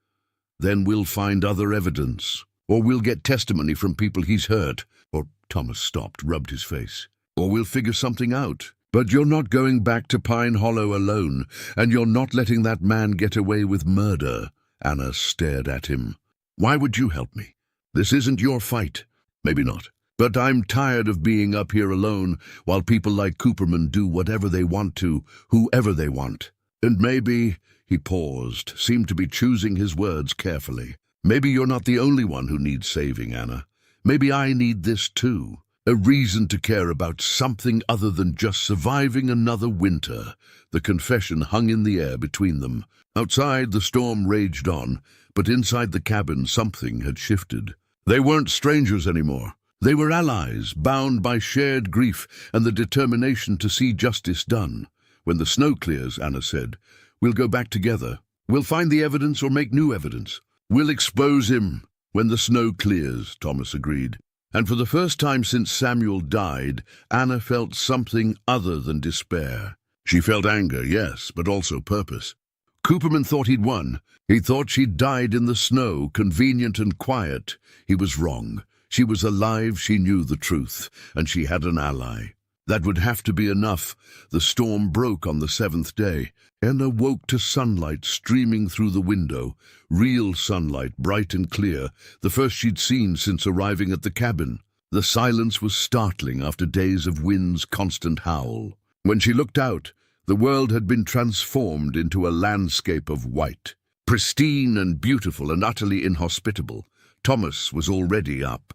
Then we'll find other evidence. Or we'll get testimony from people he's hurt." Or Thomas stopped, rubbed his face. "Or we'll figure something out. But you're not going back to Pine Hollow alone, and you're not letting that man get away with murder." Anna stared at him. "Why would you help me? This isn't your fight." "Maybe not. But I'm tired of being up here alone while people like Cooperman do whatever they want to, whoever they want. And maybe," he paused, seemed to be choosing his words carefully, "maybe you're not the only one who needs saving, Anna. Maybe I need this too. A reason to care about something other than just surviving another winter." The confession hung in the air between them. Outside, the storm raged on, but inside the cabin something had shifted. They weren't strangers anymore. They were allies, bound by shared grief and the determination to see justice done. "When the snow clears," Anna said, "we'll go back together. We'll find the evidence or make new evidence. We'll expose him." "When the snow clears," Thomas agreed. And for the first time since Samuel died, Anna felt something other than despair. She felt anger, yes, but also purpose. Cooperman thought he'd won. He thought she'd died in the snow, convenient and quiet. He was wrong. She was alive, she knew the truth, and she had an ally. That would have to be enough. The storm broke on the 7th day. Anna woke to sunlight streaming through the window, real sunlight, bright and clear, the first she'd seen since arriving at the cabin. The silence was startling after days of wind's constant howl. When she looked out, the world had been transformed into a landscape of white, pristine and beautiful and utterly inhospitable. Thomas was already up,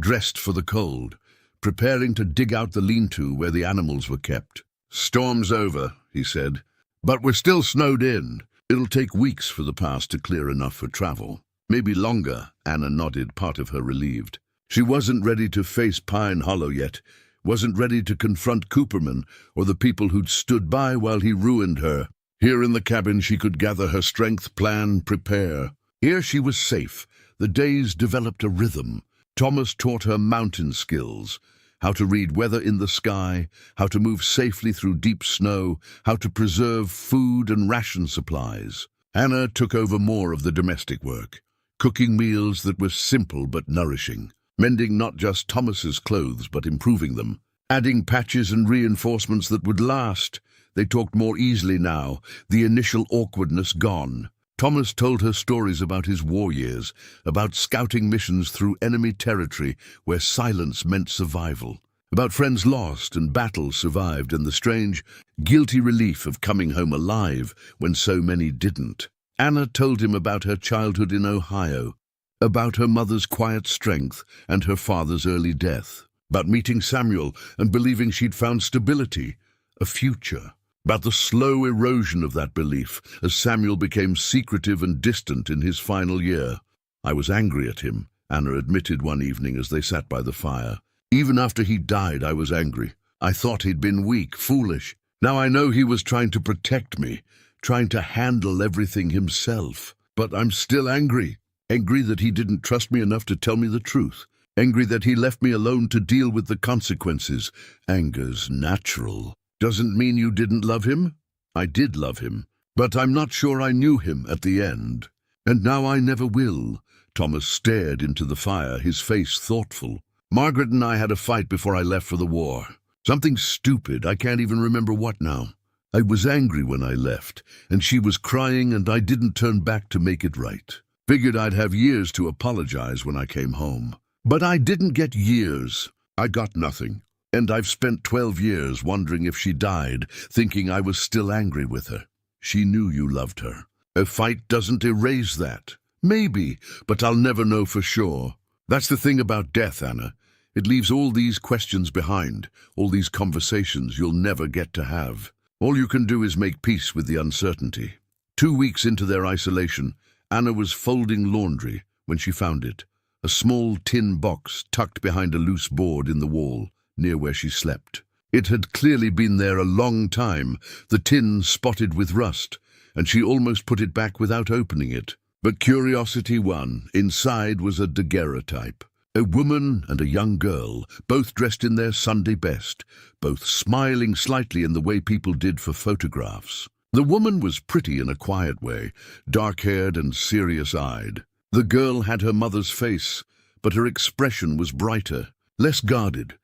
dressed for the cold, preparing to dig out the lean-to where the animals were kept. "Storm's over," he said, "but we're still snowed in. It'll take weeks for the pass to clear enough for travel." "Maybe longer," Anna nodded, part of her relieved. She wasn't ready to face Pine Hollow yet, wasn't ready to confront Cooperman or the people who'd stood by while he ruined her. Here in the cabin she could gather her strength, plan, prepare. Here she was safe. The days developed a rhythm. Thomas taught her mountain skills, how to read weather in the sky, how to move safely through deep snow, how to preserve food and ration supplies. Anna took over more of the domestic work, cooking meals that were simple but nourishing, mending not just Thomas's clothes but improving them, adding patches and reinforcements that would last. They talked more easily now, the initial awkwardness gone. Thomas told her stories about his war years, about scouting missions through enemy territory where silence meant survival, about friends lost and battles survived and the strange, guilty relief of coming home alive when so many didn't. Anna told him about her childhood in Ohio, about her mother's quiet strength and her father's early death, about meeting Samuel and believing she'd found stability, a future. About the slow erosion of that belief as Samuel became secretive and distant in his final year. "I was angry at him," Anna admitted one evening as they sat by the fire. "Even after he died, I was angry. I thought he'd been weak, foolish. Now I know he was trying to protect me, trying to handle everything himself. But I'm still angry. Angry that he didn't trust me enough to tell me the truth. Angry that he left me alone to deal with the consequences. Anger's natural. Doesn't mean you didn't love him. I did love him, but I'm not sure I knew him at the end. And now I never will. Thomas stared into the fire, his face thoughtful. Margaret and I had a fight before I left for the war. Something stupid, I can't even remember what now. I was angry when I left, and she was crying, and I didn't turn back to make it right. Figured I'd have years to apologize when I came home. But I didn't get years. I got nothing. And I've spent 12 years wondering if she died, thinking I was still angry with her. She knew you loved her. A fight doesn't erase that. Maybe, but I'll never know for sure. That's the thing about death, Anna. It leaves all these questions behind, all these conversations you'll never get to have. All you can do is make peace with the uncertainty. 2 weeks into their isolation, Anna was folding laundry when she found it. A small tin box tucked behind a loose board in the wall, near where she slept. It had clearly been there a long time, the tin spotted with rust, and she almost put it back without opening it. But curiosity won. Inside was a daguerreotype. A woman and a young girl, both dressed in their Sunday best, both smiling slightly in the way people did for photographs. The woman was pretty in a quiet way, dark-haired and serious-eyed. The girl had her mother's face, but her expression was brighter, less guarded.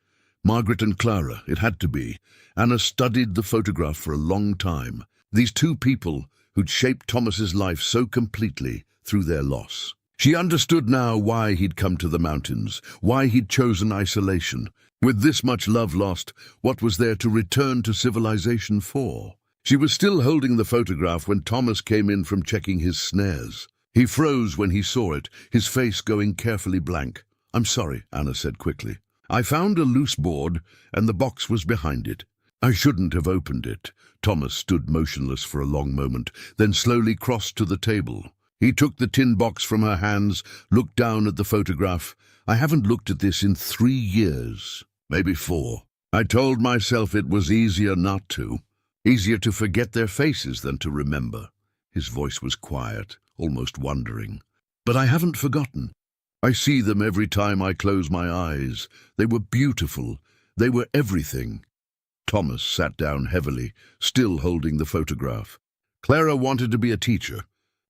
Margaret and Clara, it had to be. Anna studied the photograph for a long time. These two people who'd shaped Thomas's life so completely through their loss. She understood now why he'd come to the mountains, why he'd chosen isolation. With this much love lost, what was there to return to civilization for? She was still holding the photograph when Thomas came in from checking his snares. He froze when he saw it, his face going carefully blank. "I'm sorry," Anna said quickly. "I found a loose board, and the box was behind it. I shouldn't have opened it." Thomas stood motionless for a long moment, then slowly crossed to the table. He took the tin box from her hands, looked down at the photograph. "I haven't looked at this in 3 years, maybe 4. I told myself it was easier not to. Easier to forget their faces than to remember." His voice was quiet, almost wondering. "But I haven't forgotten. I see them every time I close my eyes. They were beautiful. They were everything." Thomas sat down heavily, still holding the photograph. Clara wanted to be a teacher.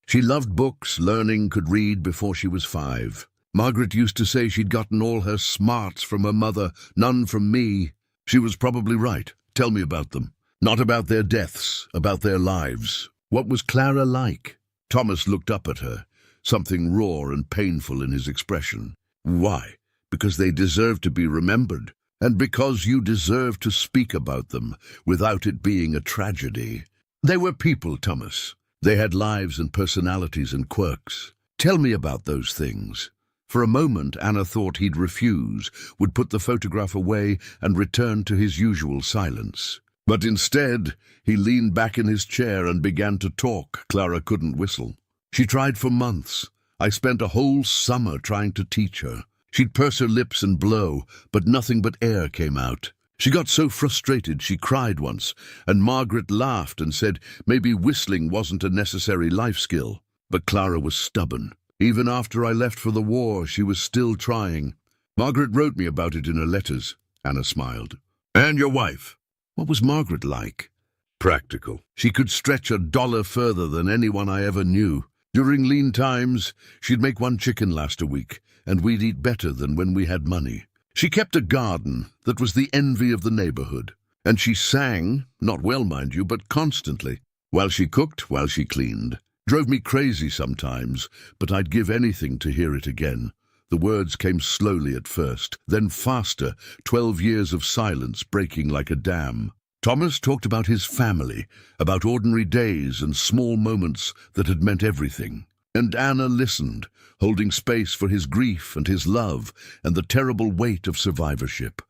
She loved books, learning, could read before she was 5. Margaret used to say she'd gotten all her smarts from her mother, none from me. She was probably right. Tell me about them. Not about their deaths, about their lives. What was Clara like? Thomas looked up at her, something raw and painful in his expression. "Why? Because they deserve to be remembered, and because you deserve to speak about them without it being a tragedy. They were people, Thomas. They had lives and personalities and quirks. Tell me about those things." For a moment, Anna thought he'd refuse, would put the photograph away and return to his usual silence. But instead, he leaned back in his chair and began to talk. Clara couldn't whistle. "She tried for months. I spent a whole summer trying to teach her. She'd purse her lips and blow, but nothing but air came out. She got so frustrated she cried once, and Margaret laughed and said maybe whistling wasn't a necessary life skill. But Clara was stubborn. Even after I left for the war, she was still trying. Margaret wrote me about it in her letters." Anna smiled. "And your wife? What was Margaret like?" "Practical. She could stretch $1 further than anyone I ever knew. During lean times, she'd make 1 chicken last a week, and we'd eat better than when we had money. She kept a garden that was the envy of the neighborhood, and she sang, not well, mind you, but constantly, while she cooked, while she cleaned. Drove me crazy sometimes, but I'd give anything to hear it again. The words came slowly at first, then faster, 12 years of silence breaking like a dam. Thomas talked about his family, about ordinary days and small moments that had meant everything. And Anna listened, holding space for his grief and his love and the terrible weight of survivorship.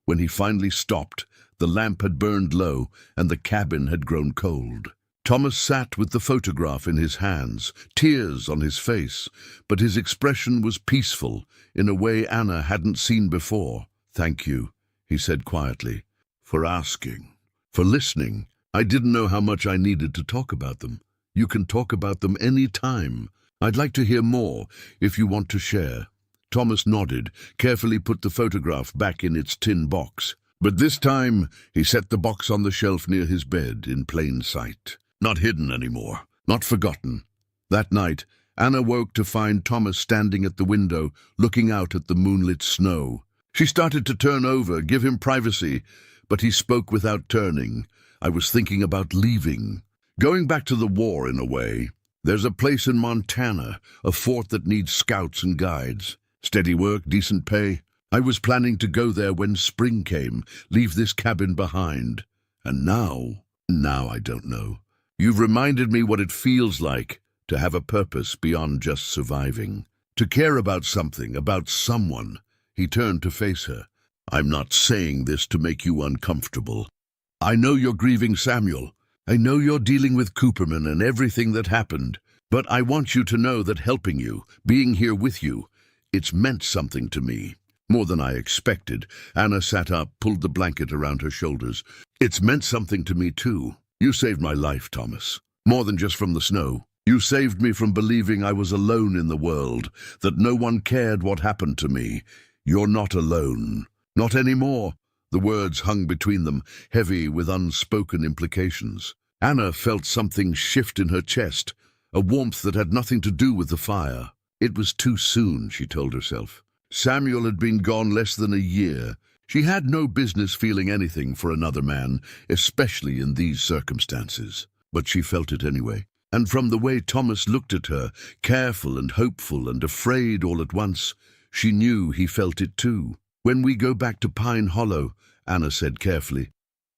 When he finally stopped, the lamp had burned low and the cabin had grown cold. Thomas sat with the photograph in his hands, tears on his face, but his expression was peaceful in a way Anna hadn't seen before. "Thank you," he said quietly, "for asking, for listening. I didn't know how much I needed to talk about them. You can talk about them any time. I'd like to hear more, if you want to share." Thomas nodded, carefully put the photograph back in its tin box. But this time, he set the box on the shelf near his bed, in plain sight. Not hidden anymore, not forgotten. That night, Anna woke to find Thomas standing at the window, looking out at the moonlit snow. She started to turn over, give him privacy, but he spoke without turning. I was thinking about leaving. Going back to the war, in a way. There's a place in Montana, a fort that needs scouts and guides. Steady work, decent pay. I was planning to go there when spring came, leave this cabin behind. And now I don't know. You've reminded me what it feels like to have a purpose beyond just surviving. To care about something, about someone. He turned to face her. I'm not saying this to make you uncomfortable. I know you're grieving Samuel. I know you're dealing with Cooperman and everything that happened. But I want you to know that helping you, being here with you, it's meant something to me. More than I expected. Anna sat up, pulled the blanket around her shoulders. It's meant something to me too. You saved my life, Thomas. More than just from the snow. You saved me from believing I was alone in the world, that no one cared what happened to me. You're not alone. Not anymore. The words hung between them, heavy with unspoken implications. Anna felt something shift in her chest, a warmth that had nothing to do with the fire. It was too soon, she told herself. Samuel had been gone less than a year. She had no business feeling anything for another man, especially in these circumstances. But she felt it anyway. And from the way Thomas looked at her, careful and hopeful and afraid all at once, she knew he felt it too. When we go back to Pine Hollow, Anna said carefully,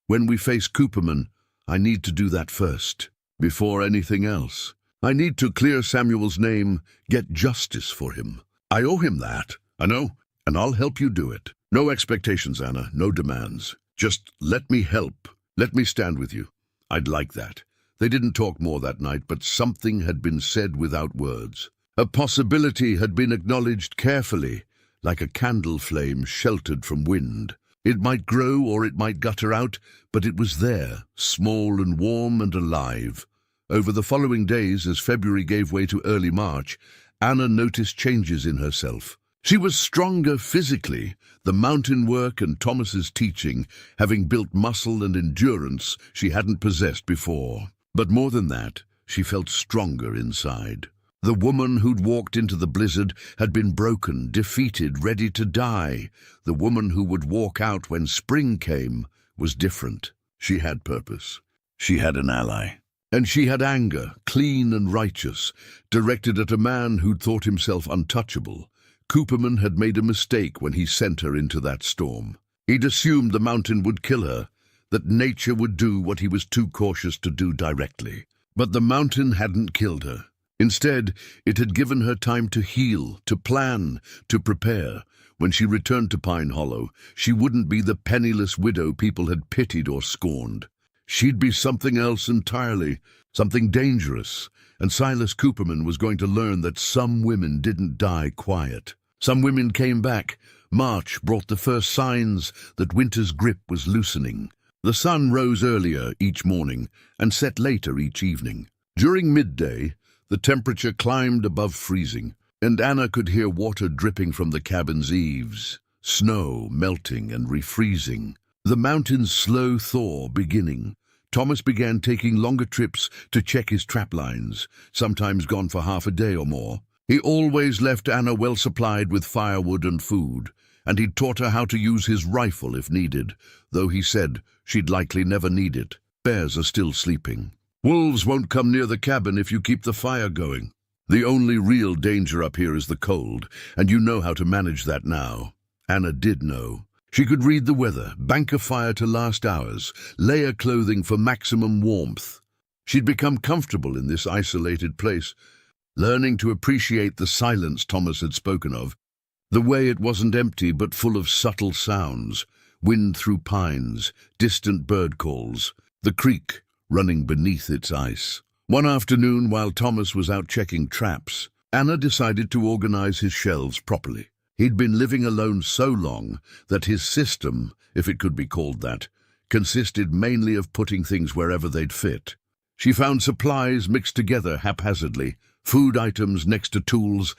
when we face Cooperman, I need to do that first, before anything else. I need to clear Samuel's name, get justice for him. I owe him that, I know, and I'll help you do it. No expectations, Anna, no demands. Just let me help. Let me stand with you. I'd like that. They didn't talk more that night, but something had been said without words. A possibility had been acknowledged carefully, like a candle flame sheltered from wind. It might grow or it might gutter out, but it was there, small and warm and alive. Over the following days, as February gave way to early March, Anna noticed changes in herself. She was stronger physically, the mountain work and Thomas's teaching, having built muscle and endurance she hadn't possessed before. But more than that, she felt stronger inside. The woman who'd walked into the blizzard had been broken, defeated, ready to die. The woman who would walk out when spring came was different. She had purpose. She had an ally. And she had anger, clean and righteous, directed at a man who'd thought himself untouchable. Cooperman had made a mistake when he sent her into that storm. He'd assumed the mountain would kill her, that nature would do what he was too cautious to do directly. But the mountain hadn't killed her. Instead, it had given her time to heal, to plan, to prepare. When she returned to Pine Hollow, she wouldn't be the penniless widow people had pitied or scorned. She'd be something else entirely, something dangerous. And Silas Cooperman was going to learn that some women didn't die quiet. Some women came back. March brought the first signs that winter's grip was loosening. The sun rose earlier each morning and set later each evening. During midday, the temperature climbed above freezing, and Anna could hear water dripping from the cabin's eaves, snow melting and refreezing. The mountain's slow thaw beginning. Thomas began taking longer trips to check his trap lines, sometimes gone for half a day or more. He always left Anna well supplied with firewood and food, and he'd taught her how to use his rifle if needed, though he said she'd likely never need it. Bears are still sleeping. Wolves won't come near the cabin if you keep the fire going. The only real danger up here is the cold, and you know how to manage that now. Anna did know. She could read the weather, bank a fire to last hours, layer clothing for maximum warmth. She'd become comfortable in this isolated place, learning to appreciate the silence Thomas had spoken of, the way it wasn't empty but full of subtle sounds, wind through pines, distant bird calls, the creek running beneath its ice. One afternoon, while Thomas was out checking traps, Anna decided to organize his shelves properly. He'd been living alone so long that his system, if it could be called that, consisted mainly of putting things wherever they'd fit. She found supplies mixed together haphazardly, food items next to tools,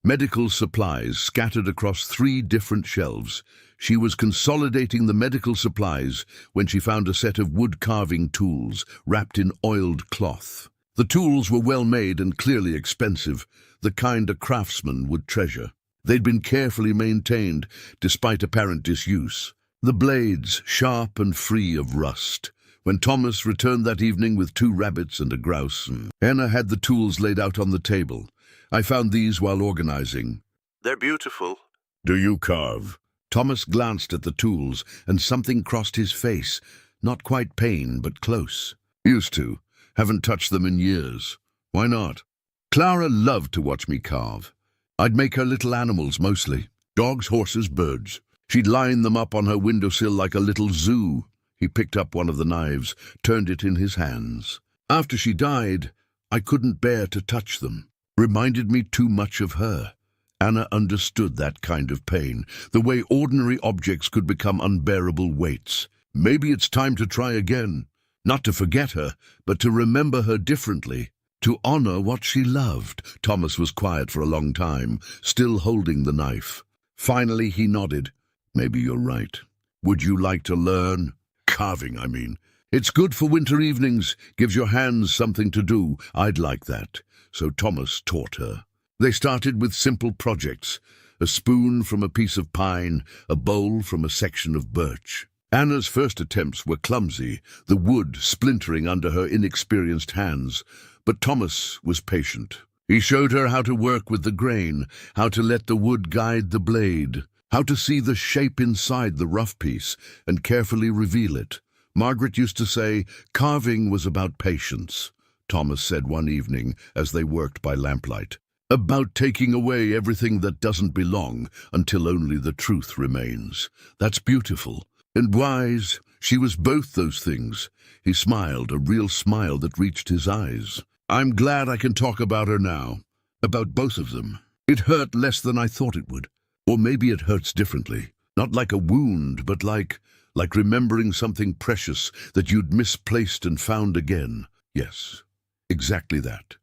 medical supplies scattered across 3 different shelves. She was consolidating the medical supplies when she found a set of wood-carving tools wrapped in oiled cloth. The tools were well made and clearly expensive, the kind a craftsman would treasure. They'd been carefully maintained, despite apparent disuse. The blades sharp and free of rust. When Thomas returned that evening with 2 rabbits and a grouse, Anna had the tools laid out on the table. I found these while organizing. They're beautiful. Do you carve? Thomas glanced at the tools, and something crossed his face. Not quite pain, but close. Used to. Haven't touched them in years. Why not? Clara loved to watch me carve. I'd make her little animals mostly. Dogs, horses, birds. She'd line them up on her windowsill like a little zoo. He picked up one of the knives, turned it in his hands. After she died, I couldn't bear to touch them. Reminded me too much of her. Anna understood that kind of pain, the way ordinary objects could become unbearable weights. Maybe it's time to try again. Not to forget her, but to remember her differently. To honor what she loved. Thomas was quiet for a long time, still holding the knife. Finally, he nodded. Maybe you're right. Would you like to learn? Carving, I mean. It's good for winter evenings, gives your hands something to do. I'd like that. So Thomas taught her. They started with simple projects. A spoon from a piece of pine, a bowl from a section of birch. Anna's first attempts were clumsy, the wood splintering under her inexperienced hands. But Thomas was patient. He showed her how to work with the grain, how to let the wood guide the blade, how to see the shape inside the rough piece and carefully reveal it. Margaret used to say, carving was about patience, Thomas said one evening as they worked by lamplight. About taking away everything that doesn't belong until only the truth remains. That's beautiful. And wise. She was both those things. He smiled, a real smile that reached his eyes. I'm glad I can talk about her now. About both of them. It hurt less than I thought it would. Or maybe it hurts differently. Not like a wound, but like remembering something precious that you'd misplaced and found again. Yes, exactly that.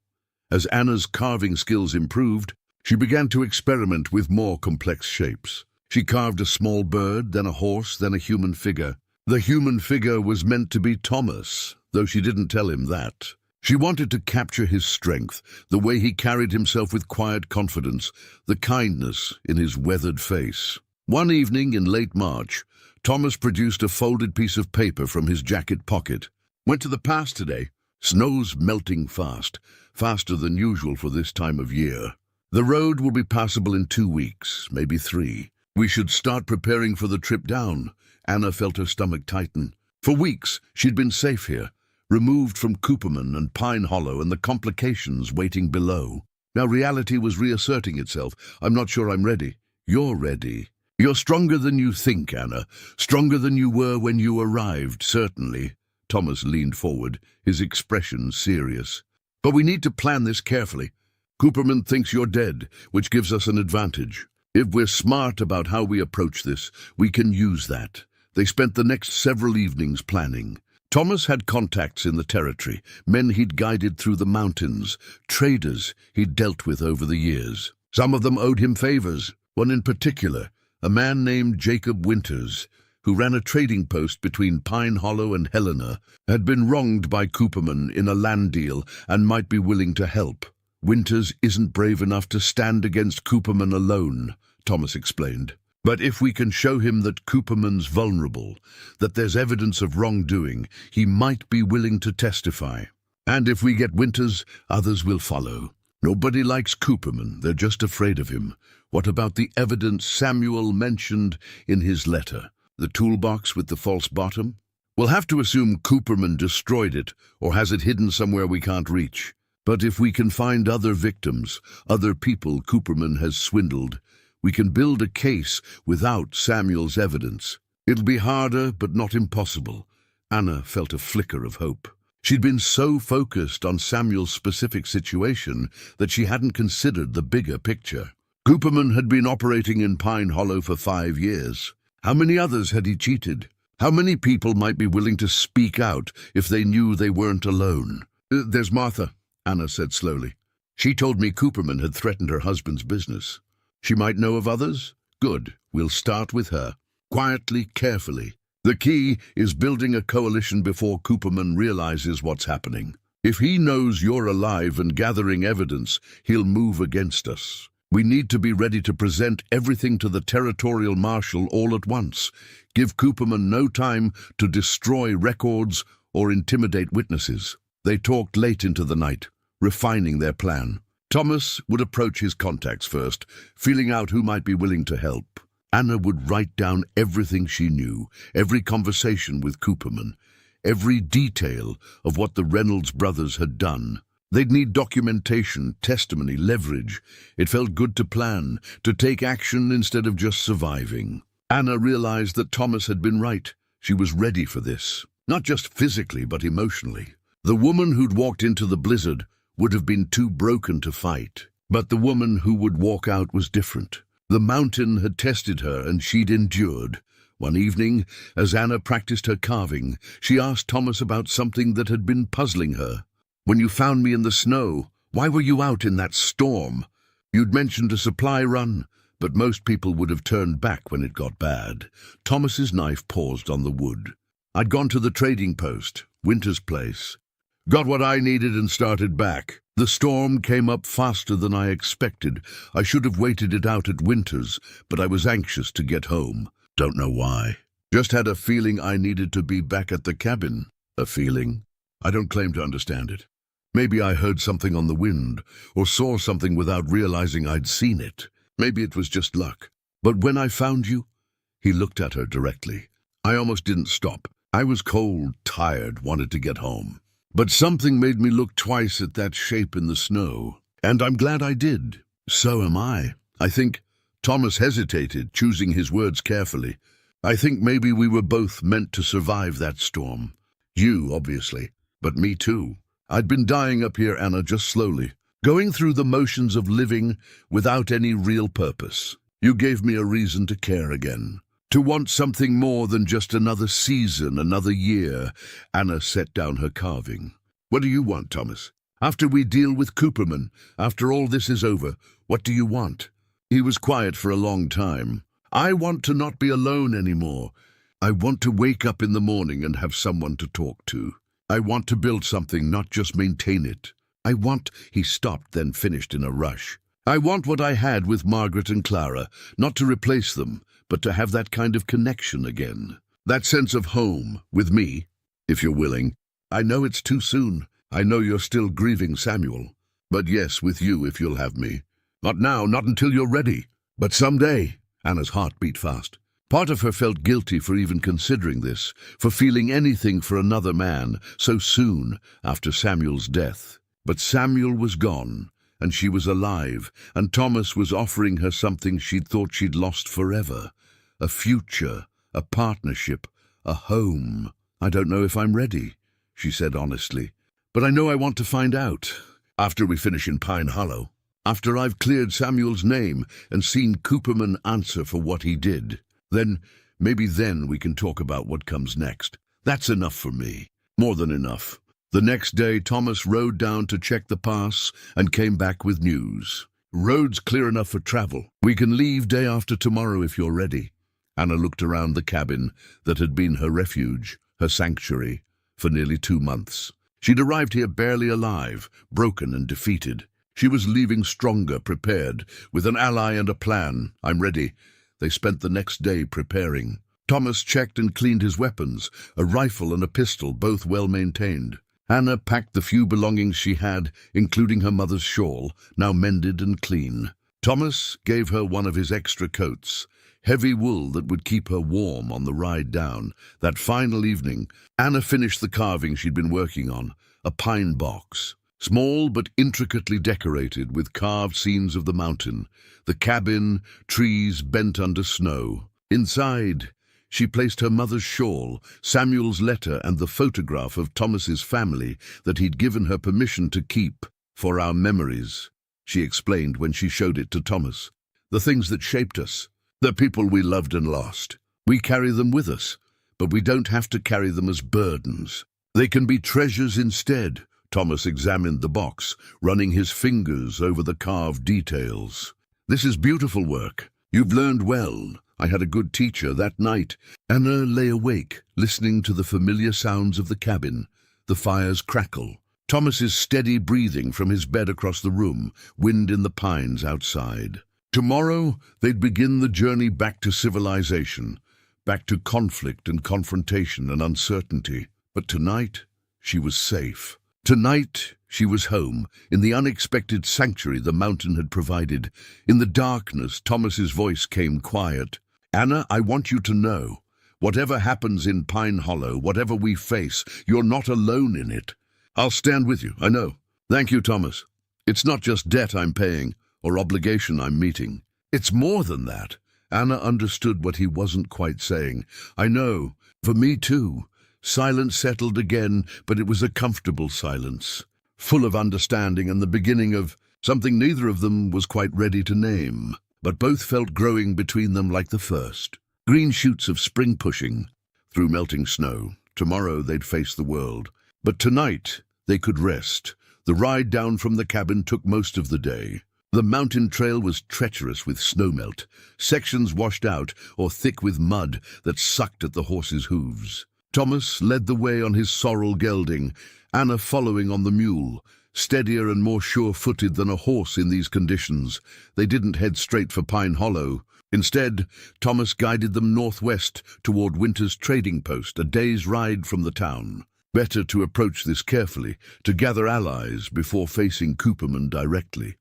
As Anna's carving skills improved, she began to experiment with more complex shapes. She carved a small bird, then a horse, then a human figure. The human figure was meant to be Thomas, though she didn't tell him that. She wanted to capture his strength, the way he carried himself with quiet confidence, the kindness in his weathered face. One evening in late March, Thomas produced a folded piece of paper from his jacket pocket. Went to the pass today. Snow's melting fast, faster than usual for this time of year. The road will be passable in 2 weeks, maybe 3. We should start preparing for the trip down. Anna felt her stomach tighten. For weeks, she'd been safe here, removed from Cooperman and Pine Hollow and the complications waiting below. Now reality was reasserting itself. I'm not sure I'm ready. You're ready. You're stronger than you think, Anna. Stronger than you were when you arrived, certainly. Thomas leaned forward, his expression serious. But we need to plan this carefully. Cooperman thinks you're dead, which gives us an advantage. If we're smart about how we approach this, we can use that. They spent the next several evenings planning. Thomas had contacts in the territory, men he'd guided through the mountains, traders he'd dealt with over the years. Some of them owed him favors. One in particular, a man named Jacob Winters, who ran a trading post between Pine Hollow and Helena, had been wronged by Cooperman in a land deal and might be willing to help. Winters isn't brave enough to stand against Cooperman alone, Thomas explained. But if we can show him that Cooperman's vulnerable, that there's evidence of wrongdoing, he might be willing to testify. And if we get Winters, others will follow. Nobody likes Cooperman, they're just afraid of him. What about the evidence Samuel mentioned in his letter? The toolbox with the false bottom? We'll have to assume Cooperman destroyed it or has it hidden somewhere we can't reach. But if we can find other victims, other people Cooperman has swindled, we can build a case without Samuel's evidence. It'll be harder, but not impossible. Anna felt a flicker of hope. She'd been so focused on Samuel's specific situation that she hadn't considered the bigger picture. Cooperman had been operating in Pine Hollow for 5 years. How many others had he cheated? How many people might be willing to speak out if they knew they weren't alone? There's Martha, Anna said slowly. She told me Cooperman had threatened her husband's business. She might know of others? Good, we'll start with her. Quietly, carefully. The key is building a coalition before Cooperman realizes what's happening. If he knows you're alive and gathering evidence, he'll move against us. We need to be ready to present everything to the territorial marshal all at once. Give Cooperman no time to destroy records or intimidate witnesses." They talked late into the night, refining their plan. Thomas would approach his contacts first, feeling out who might be willing to help. Anna would write down everything she knew, every conversation with Cooperman, every detail of what the Reynolds brothers had done. They'd need documentation, testimony, leverage. It felt good to plan, to take action instead of just surviving. Anna realized that Thomas had been right. She was ready for this, not just physically but emotionally. The woman who'd walked into the blizzard would have been too broken to fight, but the woman who would walk out was different. The mountain had tested her and she'd endured. One evening, as Anna practiced her carving, she asked Thomas about something that had been puzzling her. "When you found me in the snow, why were you out in that storm? You'd mentioned a supply run, but most people would have turned back when it got bad." Thomas's knife paused on the wood. "I'd gone to the trading post, Winter's place. Got what I needed and started back. The storm came up faster than I expected. I should have waited it out at Winter's, but I was anxious to get home. Don't know why. Just had a feeling I needed to be back at the cabin." A feeling? I don't claim to understand it. Maybe I heard something on the wind, or saw something without realizing I'd seen it. Maybe it was just luck. But when I found you, he looked at her directly. I almost didn't stop. I was cold, tired, wanted to get home. But something made me look twice at that shape in the snow. And I'm glad I did. So am I. I think Thomas hesitated, choosing his words carefully. I think maybe we were both meant to survive that storm. You, obviously, but me too. I'd been dying up here, Anna, just slowly, going through the motions of living without any real purpose. You gave me a reason to care again, to want something more than just another season, another year. Anna set down her carving. "What do you want, Thomas? After we deal with Cooperman, after all this is over, what do you want?" He was quiet for a long time. "I want to not be alone anymore. I want to wake up in the morning and have someone to talk to. I want to build something, not just maintain it. I want—" He stopped, then finished in a rush. "I want what I had with Margaret and Clara, not to replace them, but to have that kind of connection again. That sense of home, with me, if you're willing. I know it's too soon. I know you're still grieving Samuel. But yes, with you if you'll have me. Not now, not until you're ready. But someday." Anna's heart beat fast. Part of her felt guilty for even considering this, for feeling anything for another man so soon after Samuel's death. But Samuel was gone, and she was alive, and Thomas was offering her something she'd thought she'd lost forever. A future, a partnership, a home. "I don't know if I'm ready," she said honestly. "But I know I want to find out. After we finish in Pine Hollow. After I've cleared Samuel's name and seen Cooperman answer for what he did. Maybe then we can talk about what comes next. That's enough for me. More than enough." The next day, Thomas rode down to check the pass and came back with news. "Road's clear enough for travel. We can leave day after tomorrow if you're ready." Anna looked around the cabin that had been her refuge, her sanctuary, for nearly 2 months. She'd arrived here barely alive, broken and defeated. She was leaving stronger, prepared, with an ally and a plan. "I'm ready." They spent the next day preparing. Thomas checked and cleaned his weapons, a rifle and a pistol, both well maintained. Anna packed the few belongings she had, including her mother's shawl, now mended and clean. Thomas gave her one of his extra coats, heavy wool that would keep her warm on the ride down. That final evening, Anna finished the carving she'd been working on, a pine box. Small but intricately decorated with carved scenes of the mountain, the cabin, trees bent under snow. Inside, she placed her mother's shawl, Samuel's letter, and the photograph of Thomas's family that he'd given her permission to keep for our memories, she explained when she showed it to Thomas. "The things that shaped us, the people we loved and lost. We carry them with us, but we don't have to carry them as burdens. They can be treasures instead." Thomas examined the box, running his fingers over the carved details. "This is beautiful work. You've learned well. I had a good teacher." That night, Anna lay awake, listening to the familiar sounds of the cabin, the fire's crackle. Thomas's steady breathing from his bed across the room, wind in the pines outside. Tomorrow, they'd begin the journey back to civilization, back to conflict and confrontation and uncertainty. But tonight, she was safe. Tonight, she was home, in the unexpected sanctuary the mountain had provided. In the darkness, Thomas's voice came quiet. "Anna, I want you to know, whatever happens in Pine Hollow, whatever we face, you're not alone in it. I'll stand with you, I know." "Thank you, Thomas. It's not just debt I'm paying, or obligation I'm meeting. It's more than that." Anna understood what he wasn't quite saying. "I know. For me too." Silence settled again, but it was a comfortable silence, full of understanding and the beginning of something neither of them was quite ready to name, but both felt growing between them like the first. Green shoots of spring pushing through melting snow. Tomorrow they'd face the world. But tonight they could rest. The ride down from the cabin took most of the day. The mountain trail was treacherous with snowmelt, sections washed out or thick with mud that sucked at the horses' hooves. Thomas led the way on his sorrel gelding, Anna following on the mule, steadier and more sure-footed than a horse in these conditions. They didn't head straight for Pine Hollow. Instead, Thomas guided them northwest toward Winter's trading post, a day's ride from the town. Better to approach this carefully, to gather allies before facing Cooperman directly.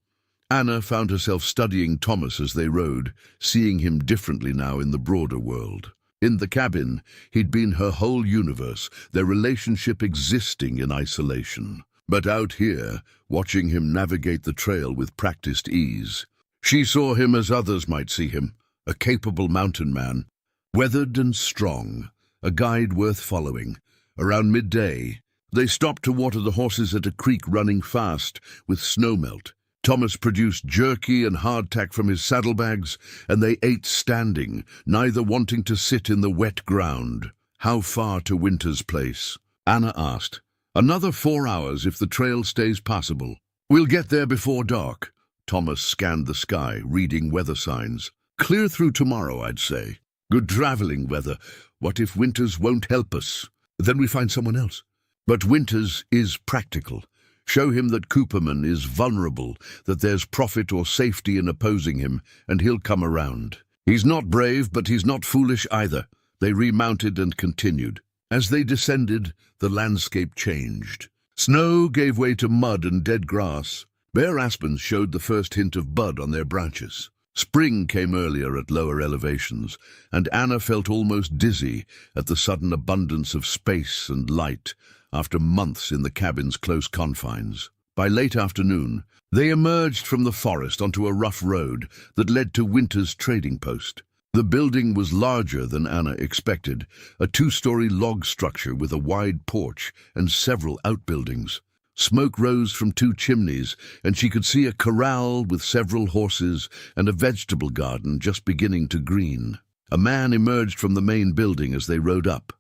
Anna found herself studying Thomas as they rode, seeing him differently now in the broader world. In the cabin, he'd been her whole universe, their relationship existing in isolation. But out here, watching him navigate the trail with practiced ease, she saw him as others might see him, a capable mountain man, weathered and strong, a guide worth following. Around midday, they stopped to water the horses at a creek running fast with snowmelt. Thomas produced jerky and hardtack from his saddlebags, and they ate standing, neither wanting to sit in the wet ground. "How far to Winter's place?" Anna asked. "Another 4 hours if the trail stays passable." "We'll get there before dark." Thomas scanned the sky, reading weather signs. "Clear through tomorrow, I'd say. Good traveling weather. What if Winters won't help us? Then we find someone else." But Winters is practical. Show him that Cooperman is vulnerable, that there's profit or safety in opposing him, and he'll come around. He's not brave, but he's not foolish either. They remounted and continued. As they descended, the landscape changed. Snow gave way to mud and dead grass. Bare aspens showed the first hint of bud on their branches. Spring came earlier at lower elevations, and Anna felt almost dizzy at the sudden abundance of space and light after months in the cabin's close confines. By late afternoon, they emerged from the forest onto a rough road that led to Winter's trading post. The building was larger than Anna expected, a 2-story log structure with a wide porch and several outbuildings. Smoke rose from 2 chimneys, and she could see a corral with several horses and a vegetable garden just beginning to green. A man emerged from the main building as they rode up.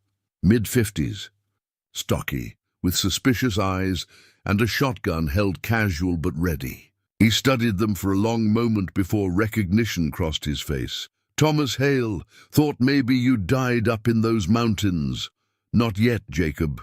Mid-50s, stocky, with suspicious eyes and a shotgun held casual but ready. He studied them for a long moment before recognition crossed his face. "Thomas Hale, thought maybe you died up in those mountains." "Not yet, Jacob."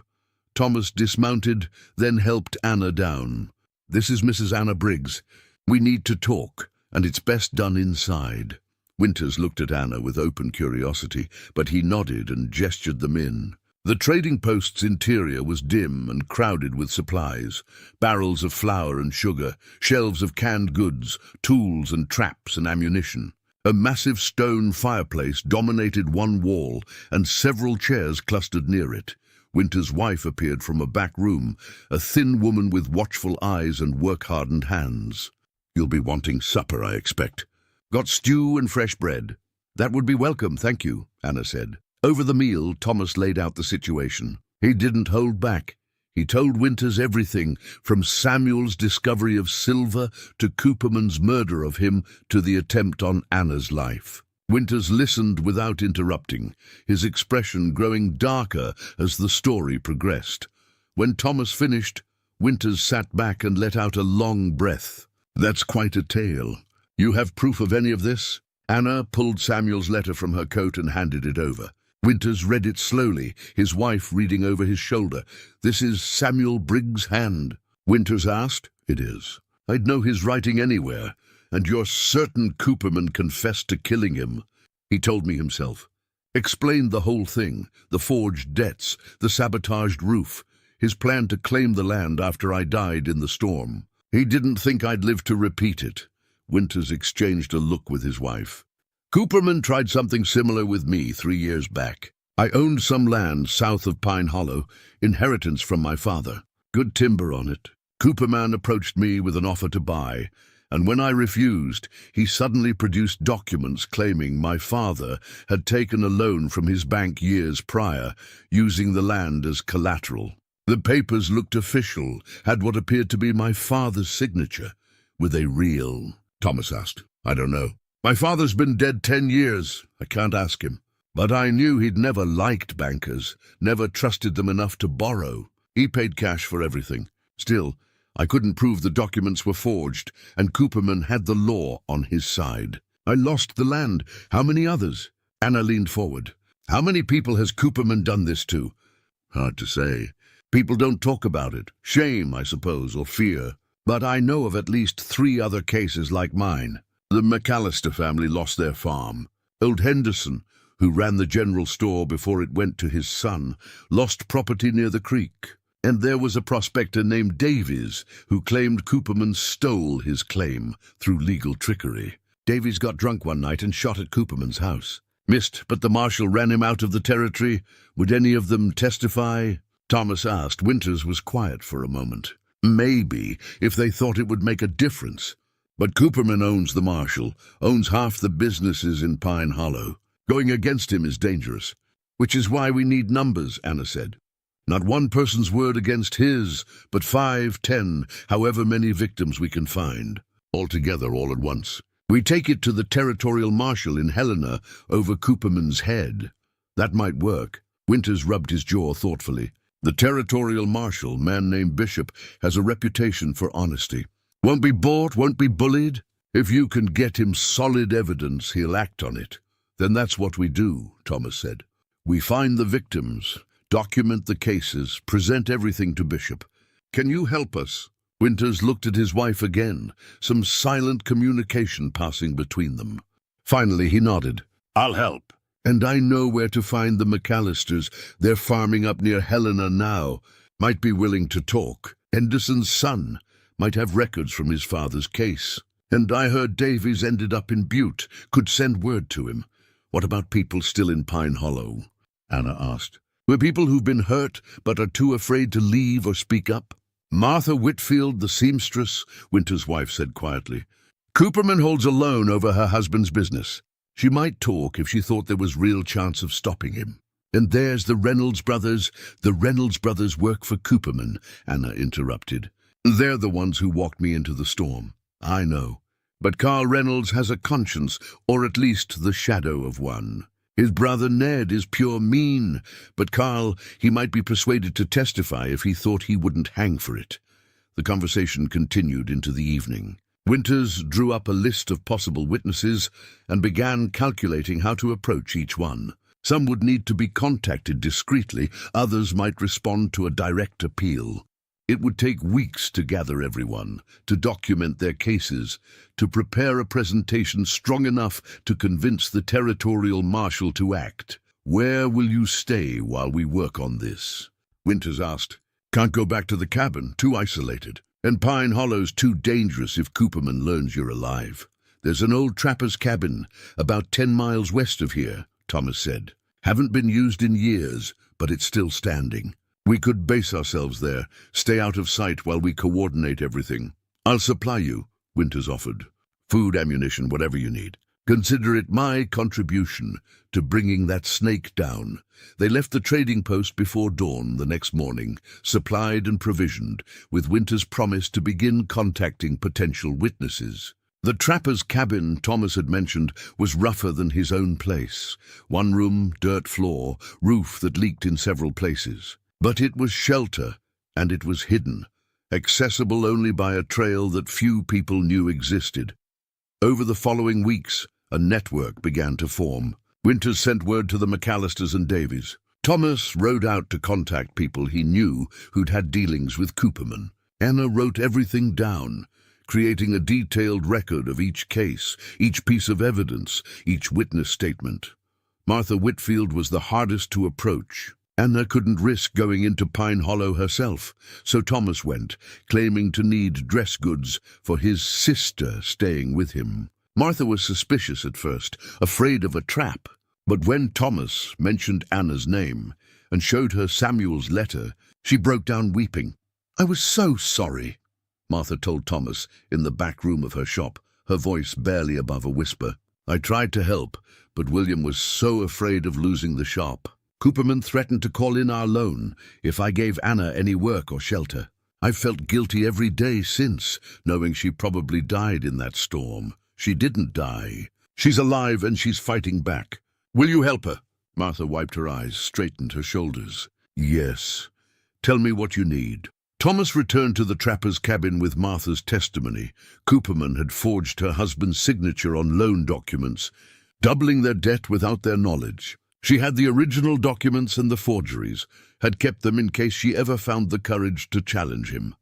Thomas dismounted, then helped Anna down. "This is Mrs. Anna Briggs. We need to talk, and it's best done inside." Winters looked at Anna with open curiosity, but he nodded and gestured them in. The trading post's interior was dim and crowded with supplies, barrels of flour and sugar, shelves of canned goods, tools and traps and ammunition. A massive stone fireplace dominated one wall, and several chairs clustered near it. Winter's wife appeared from a back room, a thin woman with watchful eyes and work-hardened hands. "You'll be wanting supper, I expect." "Got stew and fresh bread." "That would be welcome, thank you," Anna said. Over the meal, Thomas laid out the situation. He didn't hold back. He told Winters everything, from Samuel's discovery of silver to Cooperman's murder of him to the attempt on Anna's life. Winters listened without interrupting, his expression growing darker as the story progressed. When Thomas finished, Winters sat back and let out a long breath. "That's quite a tale. You have proof of any of this?" Anna pulled Samuel's letter from her coat and handed it over. Winters read it slowly, his wife reading over his shoulder. "This is Samuel Briggs' hand." Winters asked. "It is. I'd know his writing anywhere. And you're certain Cooperman confessed to killing him?" He told me himself. Explained the whole thing, the forged debts, the sabotaged roof, his plan to claim the land after I died in the storm. He didn't think I'd live to repeat it. Winters exchanged a look with his wife. "Cooperman tried something similar with me 3 years back. I owned some land south of Pine Hollow, inheritance from my father. Good timber on it. Cooperman approached me with an offer to buy, and when I refused, he suddenly produced documents claiming my father had taken a loan from his bank years prior, using the land as collateral. The papers looked official, had what appeared to be my father's signature. Were they real?" Thomas asked. "I don't know. My father's been dead 10 years. I can't ask him. But I knew he'd never liked bankers, never trusted them enough to borrow. He paid cash for everything. Still, I couldn't prove the documents were forged, and Cooperman had the law on his side. I lost the land. How many others?" Anna leaned forward. "How many people has Cooperman done this to?" "Hard to say. People don't talk about it. Shame, I suppose, or fear. But I know of at least 3 other cases like mine. The McAllister family lost their farm. Old Henderson, who ran the general store before it went to his son, lost property near the creek. And there was a prospector named Davies who claimed Cooperman stole his claim through legal trickery. Davies got drunk one night and shot at Cooperman's house. Missed, but the marshal ran him out of the territory. Would any of them testify?" Thomas asked. Winters was quiet for a moment. "Maybe, if they thought it would make a difference. But Cooperman owns the marshal, owns half the businesses in Pine Hollow. Going against him is dangerous. Which is why we need numbers," Anna said. "Not one person's word against his, but 5, 10, however many victims we can find. All together, all at once. We take it to the territorial marshal in Helena over Cooperman's head. That might work." Winters rubbed his jaw thoughtfully. "The territorial marshal, man named Bishop, has a reputation for honesty. Won't be bought, won't be bullied. If you can get him solid evidence, he'll act on it. Then that's what we do," Thomas said. "We find the victims, document the cases, present everything to Bishop. Can you help us?" Winters looked at his wife again, some silent communication passing between them. Finally he nodded. "I'll help. And I know where to find the McAllisters. They're farming up near Helena now. Might be willing to talk. Henderson's son might have records from his father's case. And I heard Davies ended up in Butte. Could send word to him. What about people still in Pine Hollow?" Anna asked. "Were people who've been hurt but are too afraid to leave or speak up?" "Martha Whitfield, the seamstress," Winter's wife said quietly. "Cooperman holds a loan over her husband's business. She might talk if she thought there was real chance of stopping him. And there's the Reynolds brothers. The Reynolds brothers work for Cooperman," Anna interrupted. "They're the ones who walked me into the storm. I know. But Carl Reynolds has a conscience, or at least the shadow of one. His brother Ned is pure mean, but Carl, he might be persuaded to testify if he thought he wouldn't hang for it." The conversation continued into the evening. Winters drew up a list of possible witnesses and began calculating how to approach each one. Some would need to be contacted discreetly, others might respond to a direct appeal. It would take weeks to gather everyone, to document their cases, to prepare a presentation strong enough to convince the territorial marshal to act. "Where will you stay while we work on this?" Winters asked. "Can't go back to the cabin, too isolated. And Pine Hollow's too dangerous if Cooperman learns you're alive. There's an old trapper's cabin, about 10 miles west of here," Thomas said. "Haven't been used in years, but it's still standing. We could base ourselves there, stay out of sight while we coordinate everything. I'll supply you," Winters offered. "Food, ammunition, whatever you need. Consider it my contribution to bringing that snake down." They left the trading post before dawn the next morning, supplied and provisioned, with Winters' promise to begin contacting potential witnesses. The trapper's cabin Thomas had mentioned was rougher than his own place. 1 room, dirt floor, roof that leaked in several places. But it was shelter, and it was hidden, accessible only by a trail that few people knew existed. Over the following weeks, a network began to form. Winters sent word to the McAllisters and Davies. Thomas rode out to contact people he knew who'd had dealings with Cooperman. Anna wrote everything down, creating a detailed record of each case, each piece of evidence, each witness statement. Martha Whitfield was the hardest to approach. Anna couldn't risk going into Pine Hollow herself, so Thomas went, claiming to need dress goods for his sister staying with him. Martha was suspicious at first, afraid of a trap. But when Thomas mentioned Anna's name and showed her Samuel's letter, she broke down weeping. "I was so sorry," Martha told Thomas in the back room of her shop, her voice barely above a whisper. "I tried to help, but William was so afraid of losing the shop. Cooperman threatened to call in our loan if I gave Anna any work or shelter. I've felt guilty every day since, knowing she probably died in that storm. She didn't die. She's alive and she's fighting back. Will you help her?" Martha wiped her eyes, straightened her shoulders. "Yes. Tell me what you need." Thomas returned to the trapper's cabin with Martha's testimony. Cooperman had forged her husband's signature on loan documents, doubling their debt without their knowledge. She had the original documents and the forgeries, had kept them in case she ever found the courage to challenge him.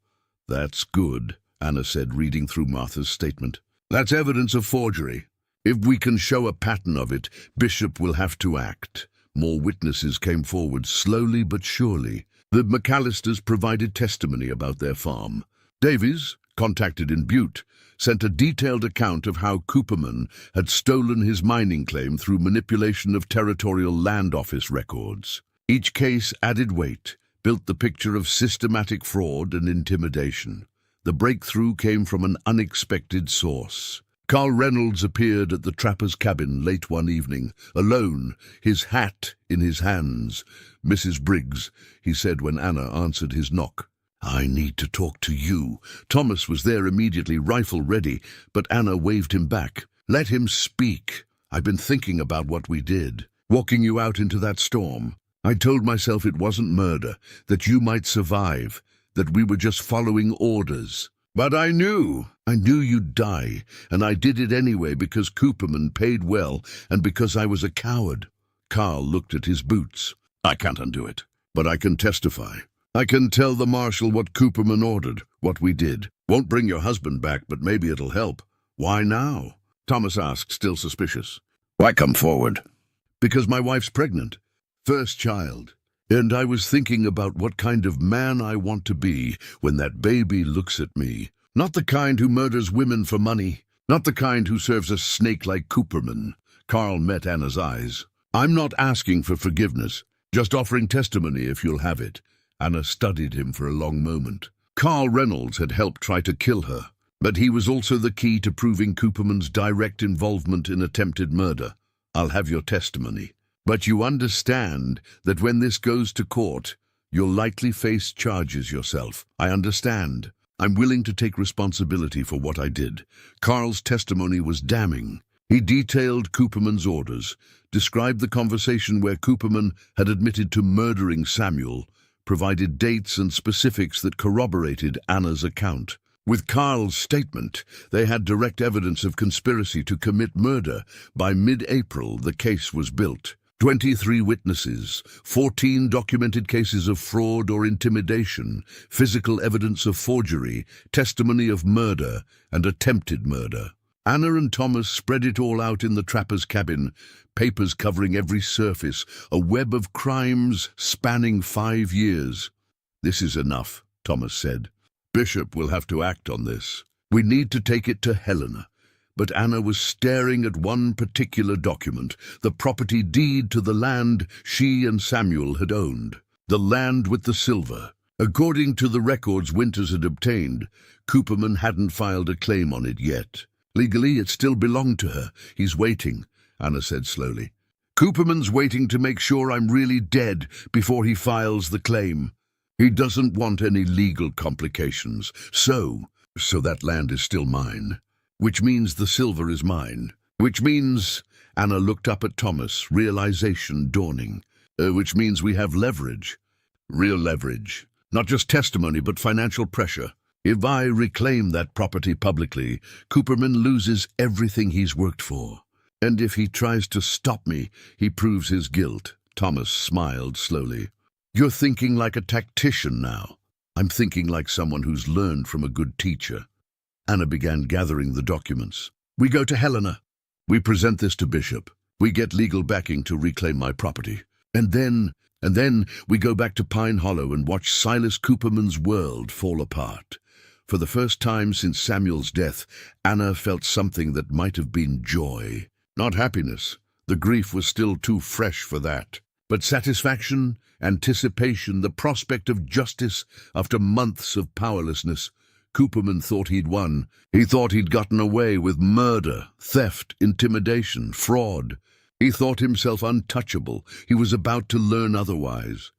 "That's good," Anna said, reading through Martha's statement. "That's evidence of forgery. If we can show a pattern of it, Bishop will have to act." More witnesses came forward, slowly but surely. The McAllisters provided testimony about their farm. Davies, contacted in Butte, sent a detailed account of how Cooperman had stolen his mining claim through manipulation of territorial land office records. Each case added weight, built the picture of systematic fraud and intimidation. The breakthrough came from an unexpected source. Carl Reynolds appeared at the trapper's cabin late one evening, alone, his hat in his hands. "Mrs. Briggs," he said when Anna answered his knock. "I need to talk to you." Thomas was there immediately, rifle ready, but Anna waved him back. "Let him speak. I've been thinking about what we did, walking you out into that storm. I told myself it wasn't murder, that you might survive, that we were just following orders. But I knew you'd die, and I did it anyway because Cooperman paid well and because I was a coward." Carl looked at his boots. "I can't undo it, but I can testify. I can tell the marshal what Cooperman ordered, what we did. Won't bring your husband back, but maybe it'll help." "Why now?" Thomas asked, still suspicious. "Why come forward?" "Because my wife's pregnant. First child. And I was thinking about what kind of man I want to be when that baby looks at me. Not the kind who murders women for money. Not the kind who serves a snake like Cooperman." Carl met Anna's eyes. "I'm not asking for forgiveness, just offering testimony if you'll have it." Anna studied him for a long moment. Carl Reynolds had helped try to kill her, but he was also the key to proving Cooperman's direct involvement in attempted murder. "I'll have your testimony. But you understand that when this goes to court, you'll likely face charges yourself." "I understand. I'm willing to take responsibility for what I did." Carl's testimony was damning. He detailed Cooperman's orders, described the conversation where Cooperman had admitted to murdering Samuel, provided dates and specifics that corroborated Anna's account. With Carl's statement, they had direct evidence of conspiracy to commit murder. By mid-April, the case was built. 23 witnesses, 14 documented cases of fraud or intimidation, physical evidence of forgery, testimony of murder, and attempted murder. Anna and Thomas spread it all out in the trapper's cabin, papers covering every surface, a web of crimes spanning 5 years. "This is enough," Thomas said. "Bishop will have to act on this. We need to take it to Helena." But Anna was staring at one particular document, the property deed to the land she and Samuel had owned. The land with the silver. According to the records Winters had obtained, Cooperman hadn't filed a claim on it yet. Legally, it still belonged to her. "He's waiting," Anna said slowly. "Cooperman's waiting to make sure I'm really dead before he files the claim. He doesn't want any legal complications. So that land is still mine. Which means the silver is mine. Which means," Anna looked up at Thomas, realization dawning, "which means we have leverage. Real leverage. Not just testimony, but financial pressure. If I reclaim that property publicly, Cooperman loses everything he's worked for. And if he tries to stop me, he proves his guilt. Thomas smiled slowly. You're thinking like a tactician now. I'm thinking like someone who's learned from a good teacher. Anna began gathering the documents. We go to Helena. We present this to Bishop. We get legal backing to reclaim my property. And then we go back to Pine Hollow and watch Silas Cooperman's world fall apart. For the first time since Samuel's death, Anna felt something that might have been joy. Not happiness. The grief was still too fresh for that. But satisfaction, anticipation, the prospect of justice after months of powerlessness. Cooperman thought he'd won. He thought he'd gotten away with murder, theft, intimidation, fraud. He thought himself untouchable. He was about to learn otherwise.